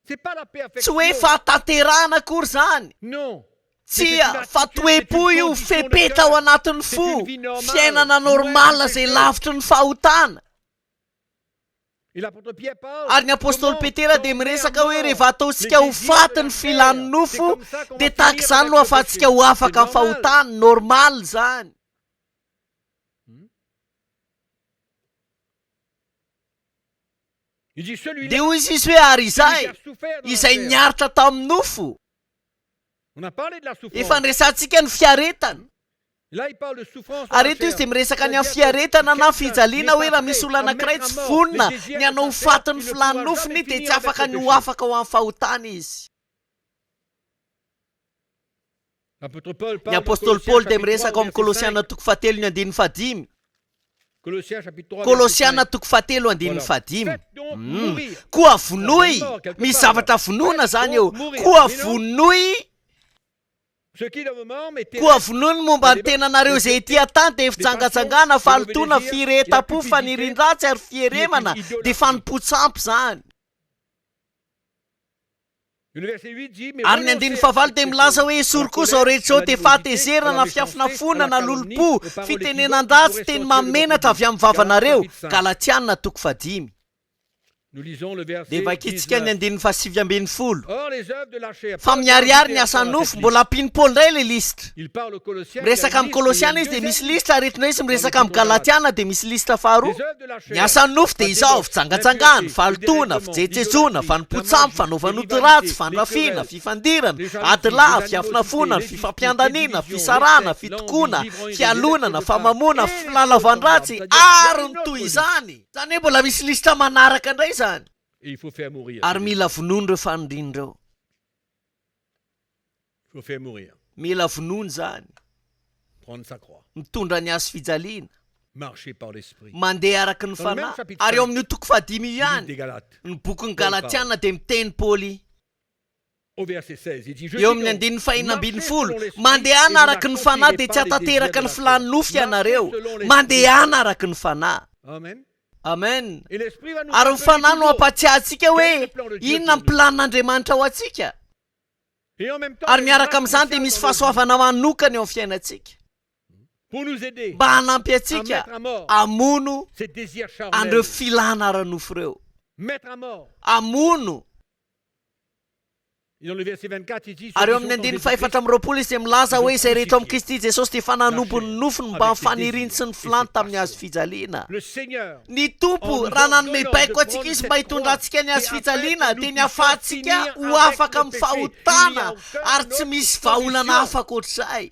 C'est pas la Tsy perfection. hoe fahatanterahana akory zany. Non. Tsia, fa toe-po io fepetra ao anatin'ny fo. Fiainana normala izay lavitry ny fahotana. Et l'apôtre Pierre parle. Ary ny apôstôly Petera dia miresaka hoe rehefa ataontsika ho faty ny filan'ny nofo dia tahaka izany no ahafahantsika ho afaka amin'ny fahotana. Normal zany. Il dit celui-là. Dia hoy izy hoe ary celui qui izay a souffert dans la izay chair. niaritra tamin'ny nofo. On a parlé de la souffrance. Efa niresantsika ny fiaretana. Là, il parle de souffrance. dans Ary la eto izy chair. dia miresaka ny amin'ny C'est-à-dire que fiaretana na quelqu'un fijaliana n'est hoe pas raha misy prêt olona à anankiray mettre tsy à mort vonona les désirs ny hanao de ny sa chair, fatin'ny il ne filan'ny pourra nofony jamais dia finir tsy avec afaka le ny ho péché. afaka ho amin'ny fahotana izy. L'apôtre Paul Ny parle dans apôstôly Colossiens Paul dia chapitre miresaka 3, amin'ny Kolosiana toko fahatelo ny andiny fadimy. Colossiens chapitre 3. Kolosiana toko fahatelo andiny Voilà. fadimy. Faites donc mourir. Koa vonoy, misy zavatra vonoina zany eo. Koa vonoy, Ce qui dans le moment mais koa vonoy ny momba ny tenanareo izay ety an-tany dia fitsangatsangana, fahalotona, firetam-po, fanirin-dratsy ary fieremana dia fanompontsampy zany. Le verset 8 dit mais Ary ny andiny favalo dia milaza hoe esory kosa ao rehetra ao dia fahatezerana, fiafinafona, lolom-po, fitenenan-dratsy, teny mamenatra avy amin'ny vavanareo. Galatiana toko fadimy. Nous lisons le verset dia vakitsika ny 19. 19:50. Or les œuvres de la chair. Fa miharihary ny asan'ny nofo mbola ampiny Paul indray le listra. Il parle aux Colossiens. Miresaka amin'ny Kolosiana izy dia misy listra aretina izy miresaka amin'ny Galatiana dia misy listra faharoa. Les œuvres de la chair. Ny asan'ny nofo dia izao fitsangatsangana, fahalotona, fijetsijejoana, fanimpotsamy, fanaovan'ody ratsy, fanrafiana, fifandirana, adilà, fiafinafona, fifampiandaniana, fisarana, fitokoana, fialonana, famamona, filalavan-dratsy ary ny toy izany. Zany hoe mbola misy listra manaraka indray zany. Et il faut faire mourir. Ary mila vonoana ireo fanindrina ireo. Il faut faire mourir. Mila vonoana zany. Prendre sa croix. Mitondra ny azo fijaliana. Marcher par l'esprit. Mandeha araka ny fanahy. Ary eo amin'ny toko fahadimy io Livre ihany. des Galates. Ny bokin'ny Galatiana dia miteny Paoly. Au verset 16, il dit je Eo dis amin'ny donc, andininy fahinana ambin'ny marchez folo. selon l'esprit, Mandehana et vous araka ny fanahy dia tsy n'accomplirez pas les hatateraka ny désirs de la filany nofo chair. ianareo. Marchez selon l'esprit. Mandehana araka ny fanahy. Amen. Amen. Et l'esprit va nous Ary ny rappeler fanahy no toujours. ampatsiahantsika hoe inona ny planin'Andriamanitra ho antsika. Et en même temps, Ary il miaraka grâce amin'izany dia spéciale misy dans nos vies fahasoavana manokana eo amin'ny fiainantsika. pour nous aider Mba hanampy à antsika mettre à mort hamono ces désirs an'ireo charnels. filana ara-nofo ireo. Mettre à mort. Hamono. Et dans le verset 24, il dit Ary eo ceux qui amin'ny sont en andiny Jésus-Christ, fahefatramroapolo izy dia milaza hoe izay rehetra ao amin'ny Kristy Jesosy dia efa nanompony nofony mba mifaniriny sy ny filany tamin'ny hazo fijaliana. le Seigneur Ny tompo raha nanome baiko antsika izy mba hitondra antsika ny hazo fijaliana dia ny ahafahantsika ho afaka amin'ny fahotana ary tsy misy vahaolana hafa ohatr'izay.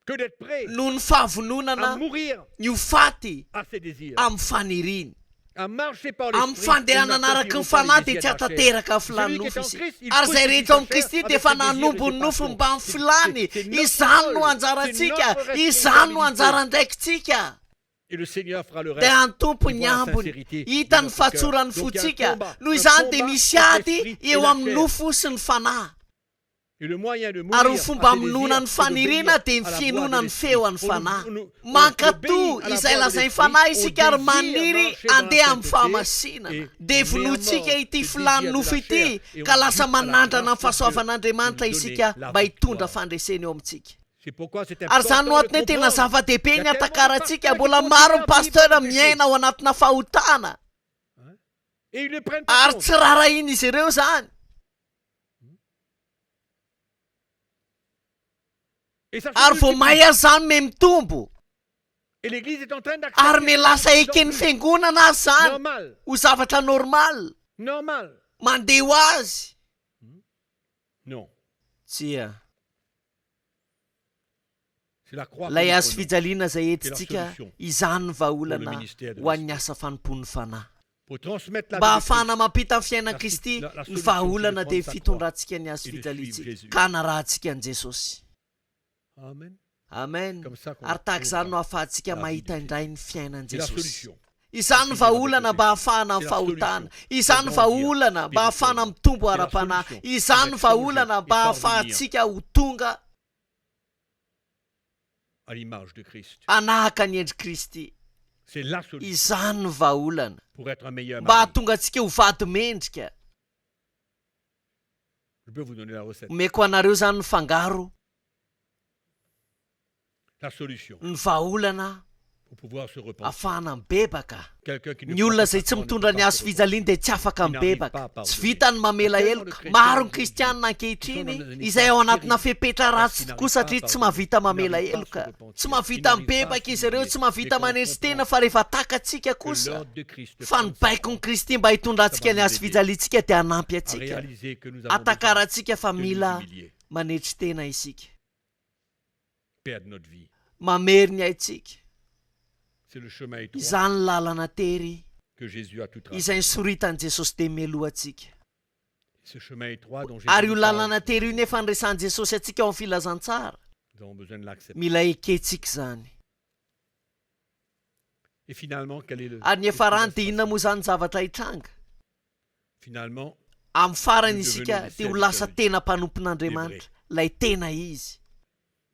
que d'être prêt Noho ny à fahavononana mourir ny ho faty à ses désirs, amin'ny faniriny. à marcher par Amin'ny l'esprit. fandehanana araka ny fanahy dia tsy hatateraka filany nofo izy. Ary izay rehetra ao amin'ny Kristy dia efa nanompo ny nofo mba amin'ny filany. Izany no anjarantsika, izany no anjaran-draikitsika. Et le Seigneur fera le reste. Dia any tompo ny ambony hita ny fatsorany fotsika. Noho izany dia misy ady eo amin'ny nofo sy ny fanahy. Et le moyen de Ary mourir ny fomba hamonoana ny faniriana dia ny fienoana ny feo an'ny fanahy. Mankatoa izay lazainy fanahy isika ary maniry andeha amin'ny fahamasinana. Dia vonoantsika ity filany nofo ity ka lasa manandrana amin'ny fahasoavan'Andriamanitra isika mba hitondra fandresena eo amintsika. C'est pourquoi c'est Ary zany no important antony de tena comprendre. zava-dehibe ny atakarantsika. Mbola maro ny pasteur miaina ao anatina fahotana Et ils ne prennent pas ary compte. tsy rarahiny izy ireo zany. Et ça se Ary vao multiplie. mahay zany me mitombo. Et l'église est en train Ary d'accepter me lasa ça de plus en eken'ny plus. fiangonana azy zany Normal. ho zavatra normal. Normal. Mandeha ho azy. Non. Tsia. C'est la croix. Lay que nous azo prenons. fijaliana izay entintsika izany ny vahaolana Pour le ministère de ho an'ny asa fanompon'ny fanahy. Pour transmettre la Mba vie de Christ. hahafahana mampita amin'ny fiainan'i Kristy la ny solution, vahaolana c'est de dia prendre sa fitondrantsika ny azo et de fijalitsika suivre Jésus. ka narahantsika an' Jesosy. Amen. Amen. Comme ça qu'on Ary tahaka izany no ahafahantsika la mahita vie de indray ny fiainan'i C'est la Jesosy. solution. Izany ny vahaolana mba hahafahana amin'ny fahotana. Izany ny vahaolana mba hahafahana mitombo ara-panahy. Izany ny vahaolana mba hahafahantsika ho tonga À l'image de Christ. anahaka ny endry Kristy. C'est la solution Izany ny vahaolana pour être un meilleur mba mari. hahatonga antsika ho vady mendrika. Je peux vous donner la recette. Omeko anareo zany ny fangaro, La solution ny vahaolana pour pouvoir se repentir. ahafahana mibebaka. Quelqu'un qui ne Ny olona prend izay pas tsy sa croix mitondra ne ny peut azo pas se fijaliana dia tsy afaka mibebaka. Tsy vitany mamela heloka. Maro ny kristianina ankehitriny izay ao anatina fepetra ratsy tokoa satria tsy mahavita mamela heloka. Tsy mahavita mibebaka izy ireo, tsy mahavita manesy tena fa rehefa takatsika que kosa. l'ordre de Christ de Fa ny prendre sa baiko ny croix Kristy mba hitondra antsika ny azo fijaliantsika dia hanampy a antsika. réalisé que nous avons Atakarantsika fa besoin de mila nous humilier, manetry tena isika. perdre notre vie. Mamery ny aitsika. C'est le chemin étroit Izany lalana tery que Jésus a tout tracé. izay nisoritan'i Jesosy dia melohantsika. Ce chemin étroit dont Jésus Ary io nous lalana parle, tery io nefa niresan'i Jesosy antsika ao amin'ny filazantsara. nous avons besoin de l'accepter. Mila ekentsika zany. Et finalement, quel est le Ary ny qu'est-ce qui efa va rany se dia inona passer? moa zany zavatra hitranga. Finalement, Amin'ny farany Nous isika devenons dia ho des lasa serviteurs tena mpanompon'Andriamanitra. Lay tena izy.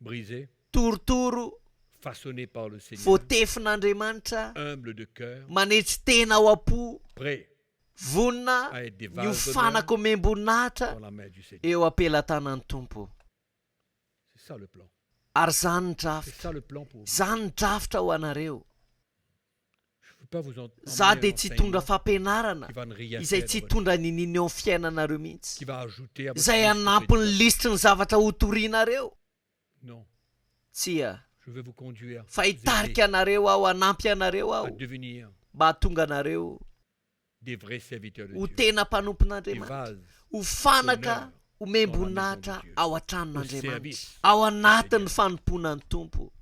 brisé, Torotoro, façonné par le Seigneur, voatefin'Andriamanitra, humble de cœur, manetry tena ao am-po, prêt vonina, à être des ny vases d'honneur fanako amem-boninahitra dans la main du Seigneur. eo am-pelatanan'ny tompo. C'est ça le plan. ary zany ny C'est drafitra ça le plan pour vous. zany ny drafitra ho anareo Je ne veux pas vous en za emmener de un tsy enseignement hitondra fampianarana qui va enrichir izay votre tsy vie, hitondra nininy eo amin'ny fiainanareo mihitsy qui va ajouter à votre izay liste anampy ny prédicale. lisitry ny zavatra hotorianareo Non, tsia je veux vous conduire fa vous aider hitarika anareo aho hanampy anareo à aho devenir mba hatonga anareo des vrais serviteurs de ho Dieu, tena des mpanompon'andriamanitra vases ho fanaka d'honneur ho dans membonahitra la maison de Dieu, ao au antranon'andriamanitra service ao du anatin'ny Seigneur. fanomponan'ny tompo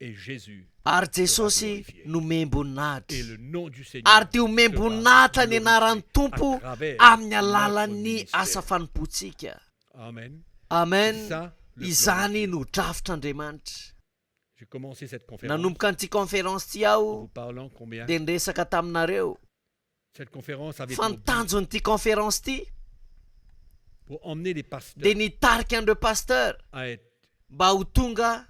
Et Jésus ary sera jesosy glorifié. no membonahitra Et le nom du Seigneur ary ty ho membonahitra ny anaran'ny tompo à travers amin'ny notre alalan'ny ministère. asa fanompontsika Amen. amen C'est ça, le plan de izany Dieu. no drafitr'andriamanitra J'ai commencé cette conférence nanomboka n'ity conférence ty en aho vous parlant combien de niresaka taminareo cette conférence avait fa pour ny but tanjon'ity conférence ty pour emmener les pasteurs de nitarika andreo pasteur à être mba ho tonga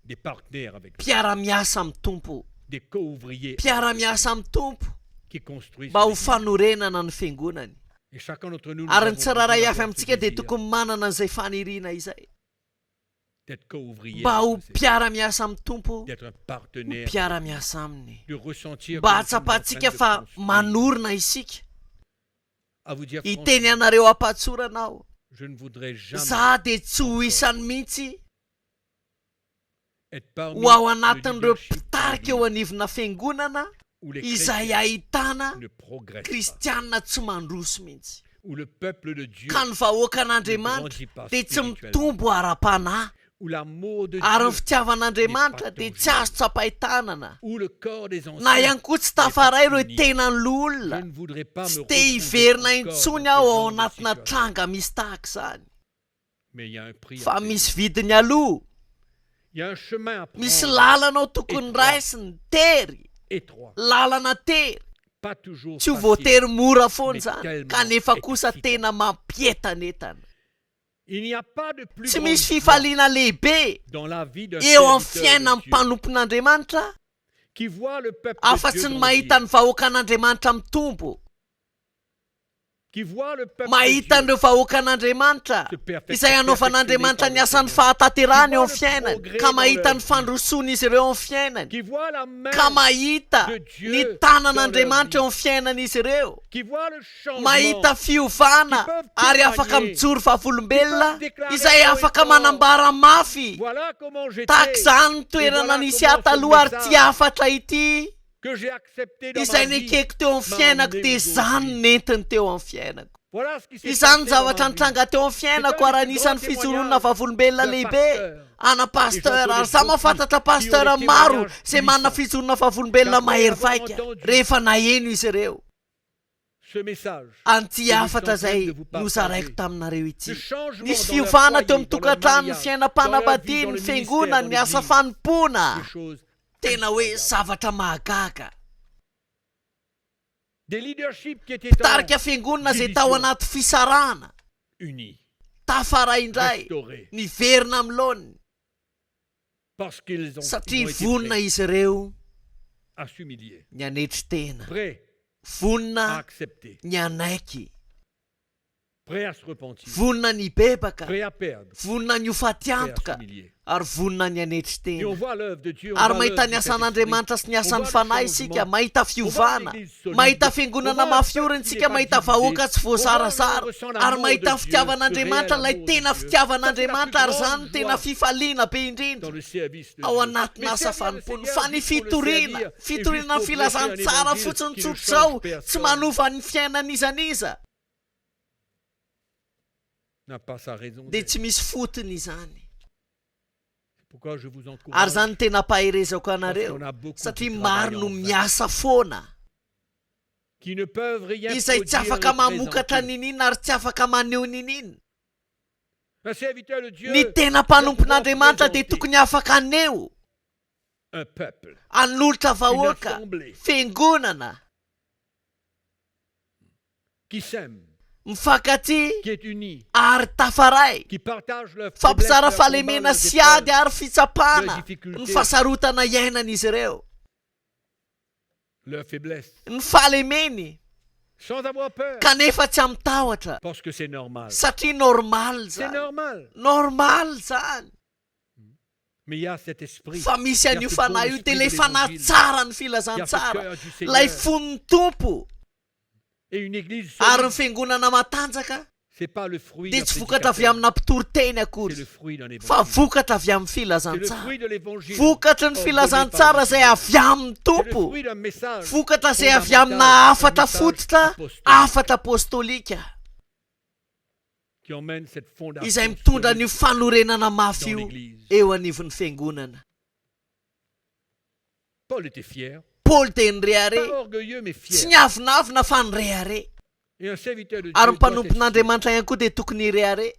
des partenaires avec lui, mpiara-miasa amin'ny tompo des co-ouvriers mpiara-miasa amin'ny tompo qui construisent mba ho l'Église. fanorenana ny fiangonany Et chacun d'entre nous, nous ary avons ny tsiraray besoin avy d'avoir amintsika ce de désir tokony manana an'izay fanirina izay d'être co-ouvrier, mba ho avec le Seigneur, mpiara-miasa amin'ny tompo d'être un ho partenaire, mpiara-miasa aminy de ressentir mba que nous sommes en train hatsapatsika de fa construire. manorina isika À vous dire hiteny franchement, anareo ampatsorana aho je ne voudrais jamais za de tsy ho isany mihitsy être parmi ho ao le anatin'ireo leadership mpitarika eo anivona fiangonana où les izay chrétiens ahitana ne progressent pas, kristianina tsy mandroso mihitsy où le peuple de Dieu ka ny vahoaka ne an'andriamanitra grandit pas de tsy spirituellement, mitombo ara-panahy où l'amour de ary ny Dieu, fitiavan'andriamanitra de tsy azo tsapahitanana où le corps des na anciens. ihany koa tsy tafaray ireo tenan'ny Je olona ne voudrais pas tsy me te retrouver hiverina encore intsony dans ce aho ao genre de anatina situation. tranga misy tahaka izany Mais il y a un prix à fa payer. misy vidiny aloha Il y a un chemin à misy prendre lalana ao tokony Étroit. raisiny tery étroit, lalana tery pas toujours tsy ho facile. voatery mora foana Mais zany tellement kanefa kosa excitant. tena mampietanetana Il n'y a pas de plus tsy grande misy joie fifaliana lehibe dans la vie d'un eo amin'ny serviteur fiaina de Dieu mpanompon'andriamanitra qui voit le peuple de afa-tsy Dieu ny grandir, mahita ny vahoaka an'andriamanitra mitombo qui voit le peuple de mahita Dieu an'ireo vahoaka an'andriamanitra se perfectionner izay anaovan'andriamanitra ny asany fahataterany eo amin'ny fiainany ka mahita ny fandrosoana izy ireo eo amin'ny fiainany qui voit la main ka mahita de Dieu ny dans tanan'andriamanitra leur eo amin'ny fiainan'izy ireo qui voit le changement mahita fiovana Qui peuvent ary témoigner. afaka mijoro fahavolombelona Qui peuvent déclarer izay haut et afaka fort. manambara mafy voilà comment j'étais tahaka izany ny toerana voilà nisy comment aho taloha ary ce tsy afatra ity que j'ai accepté dans izay ma vie. nekeko teo amin'ny fiainako amené de aujourd'hui. zany nentiny teo amin'ny fiainako Voilà ce qui s'est izany passé zavatra dans ma vie. nitranga teo amin'ny fiainako ary anisan'ny fijoroana vavolombelona d'un lehibe pasteur. ana pasteur Et j'en ary connais za mahafantatra beaucoup qui ont pasteur des maro témoignages zay manana puissants. fijoroana vavolombelona Qu'après mahery avoir vaika entendu rehefa naheno izy ireo Ce message, anty je afatra suis en train zay de vous partager. nozaraiko taminareo ce ity changement nisy dans leur fiovana teo foyer, amin'ny dans leur tokantrano ny mariage, fiainam-panambadiany dans ny leur vie, dans le fiangonany ny ministère, asa dans fanompona des choses tena hoe incroyables. zavatra mahagaga Des leaderships qui étaient en tarika fiangonana zay tao division, anaty fisarana unis, tafaray indray restaurés, niverina amin'ny laony parce qu'ils ont satria été vonina prêts izy ireo à s'humilier, ny anetry tena prêts à vonina accepter, ny anaiky prêts à se repentir, vonina ny bebaka prêts à perdre, vonina ny prêts à hofatiantoka s'humilier. ary vonina ny anetry Et on tena voit l'œuvre de Dieu, on ary voit mahita l'œuvre ny du asan'andriamanitra sy ny On asan'ny voit le fanahy changement. isika mahita On voit fiovana l'église solide. mahita On fiangonana voit mafiory le peuple tsika qui n'est mahita pas vahoaka divisé. tsy voasarasara On ressent ary l'amour mahita de ny fitiavan'andriamanitra Dieu, ilay le réel tena amour de fitiavan'andriamanitra Dieu. ary zany tena fifaliana be dans indrindra le service de ao Dieu. anatina Mais asa servir le fanompony Seigneur fa ny juste pour le fitoriana servir et fitoriana ny juste pour prêcher un filazantsara évangile fotsiny qui ne tsotro zao change personne. tsy manova ny fiainan'izaniza n'a pas sa raison de d'être. tsy misy fotony izany Pourquoi je vous ary encourage zany tena paherezako parce anareo qu'on a beaucoup satria qui maro travaillent no en vain, miasa foana qui ne peuvent rien izay tsy produire afaka et mamokatra présenter. ninina ary tsy afaka maneho ninina Un serviteur de Dieu ny tena doit mpanompon'andriamanitra de présenter tokony afaka aneo un peuple, anolotra une vahoaka assemblée fiangonana qui s'aime, mifankaty qui est unie, ary tafaray qui partage leurs faiblesses, fampizara leurs fahalemena combats, leurs sy ady épreuves, ary fitsapana leurs difficultés. ny fahasarotana iainan'izy ireo leurs faiblesses, ny fahalemeny sans avoir peur, kanefa tsy amitahotra parce que c'est normal. satria normal C'est zany normal. normal zany Mais il y a cet esprit. fa misy Il y a an'io ce fanahy bon io de esprit le de fanahy l'évangile. tsara ny Il y a ce filazantsara cœur du Seigneur. lay fon'ny tompo Et une église ary ny solide, fiangonana matanjaka c'est pas le fruit dia d'un tsy vokatra avy prédicateur, amina mpitory-teny c'est akory le fruit d'un fa évangile. vokatra avy amin'ny C'est le filazantsara fruit de l'évangile. vokatry ny ordonné filazantsara par le zay Seigneur. avy amin'ny C'est le tompo fruit d'un message vokatra zay avy fondamental, amina un afatra message fototra apostolique afatra apôstôlika qui emmène cette fondation izay mitondra solide ny fanorenana mafy dans io l'église. eo anivon'ny fiangonana Paul était fier, paoly de nyrehare pas orgueilleux mais tsy fier. niavinavina fa nyrehare Et un serviteur de Dieu ary doit être fier mpanompon'andriamanitra ihany koa dia tokony irehare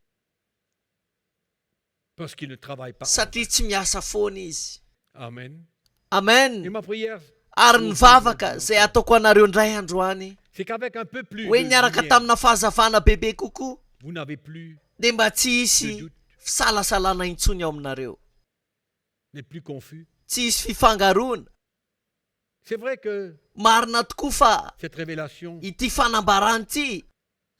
parce qu'il ne travaille pas. satria tsy miasa foana izy Amen. Et amen ma prière, ary ny vavaka zay ataoko anareo indray androany c'est qu'avec un peu plus hoe de niaraka lumière, tamina fahazavana bebe kokoa vous n'avez plus dia mba tsy de hisy doute, fisalasalana intsony ao aminareo n'êtes plus confus. tsy hisy fifangaroana C'est vrai que marina tokoa fa cette révélation, ity fanambarany ity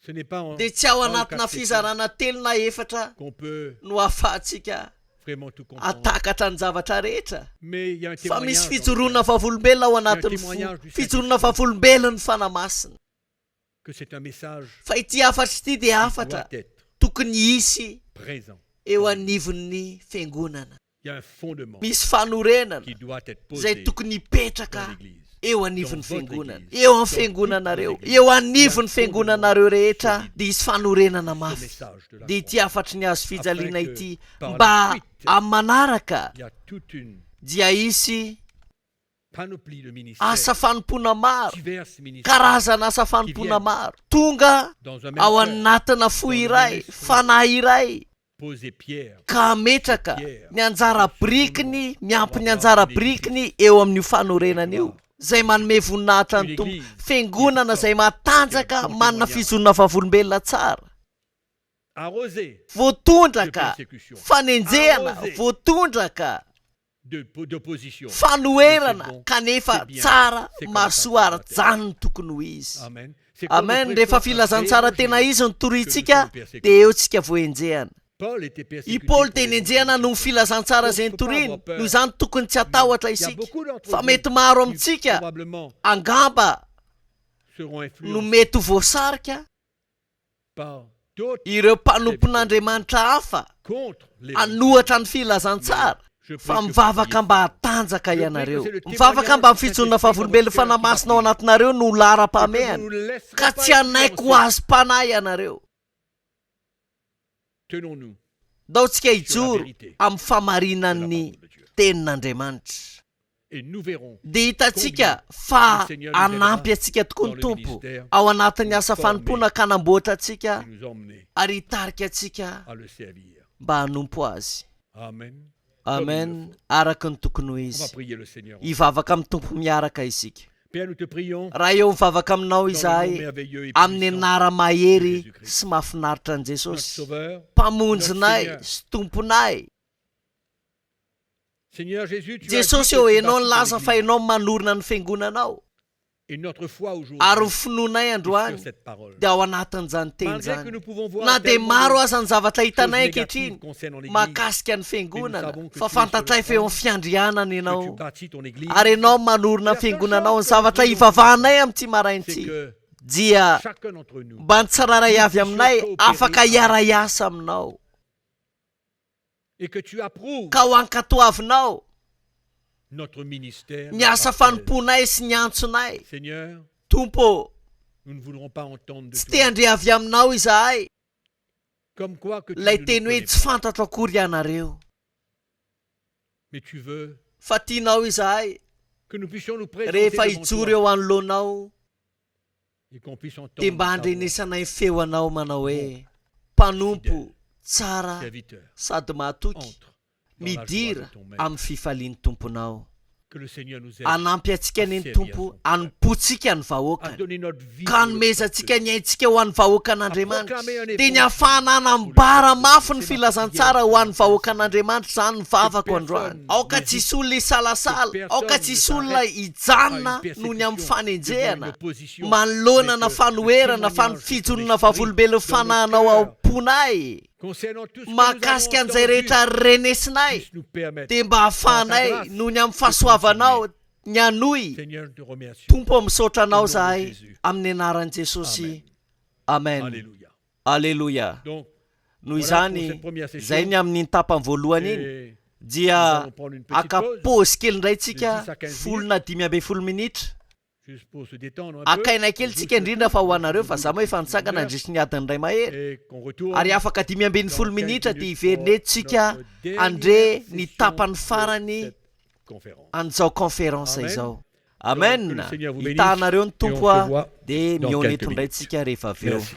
ce n'est pas en dia tsy ao 3 ou anatina 4 fizarana telo na efatra qu'on peut no ahafahantsika vraiment tout comprendre. atakatra ny zavatra rehetra Mais il y a un fa misy témoignage. dans le fijoroana cœur vavolombelona ao anatin'ny témoignage du fijoroana vavolombelon'ny fanamasina que c'est un message fa ity afatra ity dia qui afatra doit être tokony hisy présent. eo anivon'ny fiangonana Il y a un fondement misy fanorenana qui doit être zay posé tokony dans hipetraka l'église. eo anivon'ny Dans votre fiangonana église, eo amin'ny dans fiangonanareo toutes les eo églises, anivon'ny il y a un fiangonanareo rehetra solide. dia hisy fanorenana Ce mafy message de la dia croix. ity afatry ny azo fijaliana Afin que, ity par la mba suite, amin'ny manaraka Il y a toute une dia hisy panoplie de ministères, asa fanompona maro divers ministères, karazana asa fanompona maro tonga dans un même ao cœur, anatina fo iray fanahy iray poser pierre. ka ametraka ny anjara birikiny miampy ny anjara birikiny eo amin'io fanorenana io zay manome voninahitra ny tompo fiangonana zay matanjaka manana fizonana vavolombelona tsara Arrosé de voatondraka persécution, fanenjehana voatondraka d'opposition. fanoherana kanefa tsara masoa ara-janony tokony ho izy Amen. C'est comme amen le rehefa prêcheur filazantsara a tena réagi izy ny que torintsika nous sommes persécutés. dia eo tsika voenjehana Paul était i persécuté paoly pour teny les enjehana no oppositions. filazantsara zay nitoriny noho izany tokony tsy atahotra Il y a isika beaucoup d'entre fa vous mety maro qui amintsika probablement angamba seront no influencés mety ho voasarika par d'autres ireo mpanompon'andriamanitra hafa contre les anohatra ny filazantsara Je prie fa que mivavaka vous mba priez. hatanjaka Je ianareo prie que c'est le mivavaka mba témoignage mifijona du vavolombelo Saint-Esprit fanamasina ao qui va anatinareo no Que lara-pamehana vous ne laisserez ka pas tsy anaiko ho influencer. azy mpanahy ianareo Tenons-nous daotsika sur la hijoro vérité amin'ny de la famarinan'ny parole de Dieu. tenin'andriamanitra Et nous verrons dia hitantsika fa le Seigneur nous anampy aidera antsika tokoa dans ny le tompo ministère ao anatin'ny asa former fanompoana ka namboatra antsika et nous emmener ary hitarika antsika à le servir. mba hanompo azy Amen. amen araka ny tokony ho On va izy prier le Seigneur. hivavaka amin'ny tompo miaraka isika Père, nous te prions raha eo mivavaka aminao dans le nom izahay merveilleux et amin'ny puissant anara mahery de Jésus-Christ. sy mahafinaritra an notre jesosy Sauveur. mpamonjinay Notre Seigneur. sy tomponay Seigneur Jésus, tu as dit jesosy que eo tu ianao ny bâtis ton laza fa église. ianao manorona ny fiangonanao Et notre foi aujourd'hui ary ny finoanay est sur androany cette parole. dia ao anatin'izany teny Malgré que zany nous pouvons voir na dia tellement maro de aza ny zavatra choses hitanay négatives ankehitriny concernant l'église, mahakasika ny Mais fiangonana nous savons que fa tu es sur fantatray le fa eo trône, amin'ny fiandrianana que tu ianao bâtis ton église, ary ianao manorona La seule fiangonanao ny chose zavatra que nous hivavahanay amin'ity c'est marain'ity que dia chacun d'entre nous mba ny tsiraray avy aminay coopérer afaka avec hiara-iasa aminao et que tu approuves ka ho ankatoavinao notre ministère. ny notre asa appel. fanomponay sy ny antsonay Seigneur, tompo nous ne voudrons pas entendre de tsy toi te handre avy aminao izahay comme quoi que tu lay ne nous teny hoe connais tsy pas. fantatra akory ianareo Mais tu veux fa tianao izahay que nous puissions nous présenter rehefa devant hijoro toi eo anoloanao et qu'on puisse dia entendre mba ta voix, handrenesanay feoanao manao hoe mpanompo tsara serviteur, sady mahatoky entre dans la joie midira de ton maître. amin'ny fifaliany tomponao Que le Seigneur nous aide anampy antsika ny ny servir tompo son peuple. anompotsika ny à vahoakany donner notre vie ka pour le nomezantsika peuple. ny aintsika ho an'ny vahoaka À an'andriamanitra proclamer un dia ny évangile ahafahana anambara mafy ny filazantsara ho an'ny vahoaka an'andriamanitra izany ny vavako androany aoka tsisy olona hisalasala aoka tsisy olona hijanona noho ny amin'ny fanenjehana manoloana na fanoherana fa ny fijonona vavolombelo fanahanao ao fanaponay concernant tout ce que nous mahakasika avons an'izay entendu, rehetra renesinay puisse nous permettre, dia mba hahafahanay noho ny amin'ny fahasoavanao ny anoy Seigneur, nous te remercions. tompo misaotra anao Au nom de zahay Jésus. amin'ny anaran'i Jesosy amen Alléluia. alleluia Donc, noho voilà izany pour cette première session. zay ny amin'ny tapany voalohany iny Et nous dia allons prendre une petite pause, akapôzy kely indray tsika De 10 à 15 folo na 5 minitra juste pour se détendre un peu. akaina kely tsika indrindra fa ho anareo fa za moa efa nitsangana andrisy ny adiny ray mahery Et qu'on retourne ary afaka 5 minitra dia iverinetsika notre dernière andre ny session tapany de farany cette conférence. an'izao conférence Amen. izao Donc, amen que le Seigneur vous bénisse. hitanareo ny Et on tompo se a voit dia dans miaoneto quelques indray minutes. tsika rehefa avy eo Merci.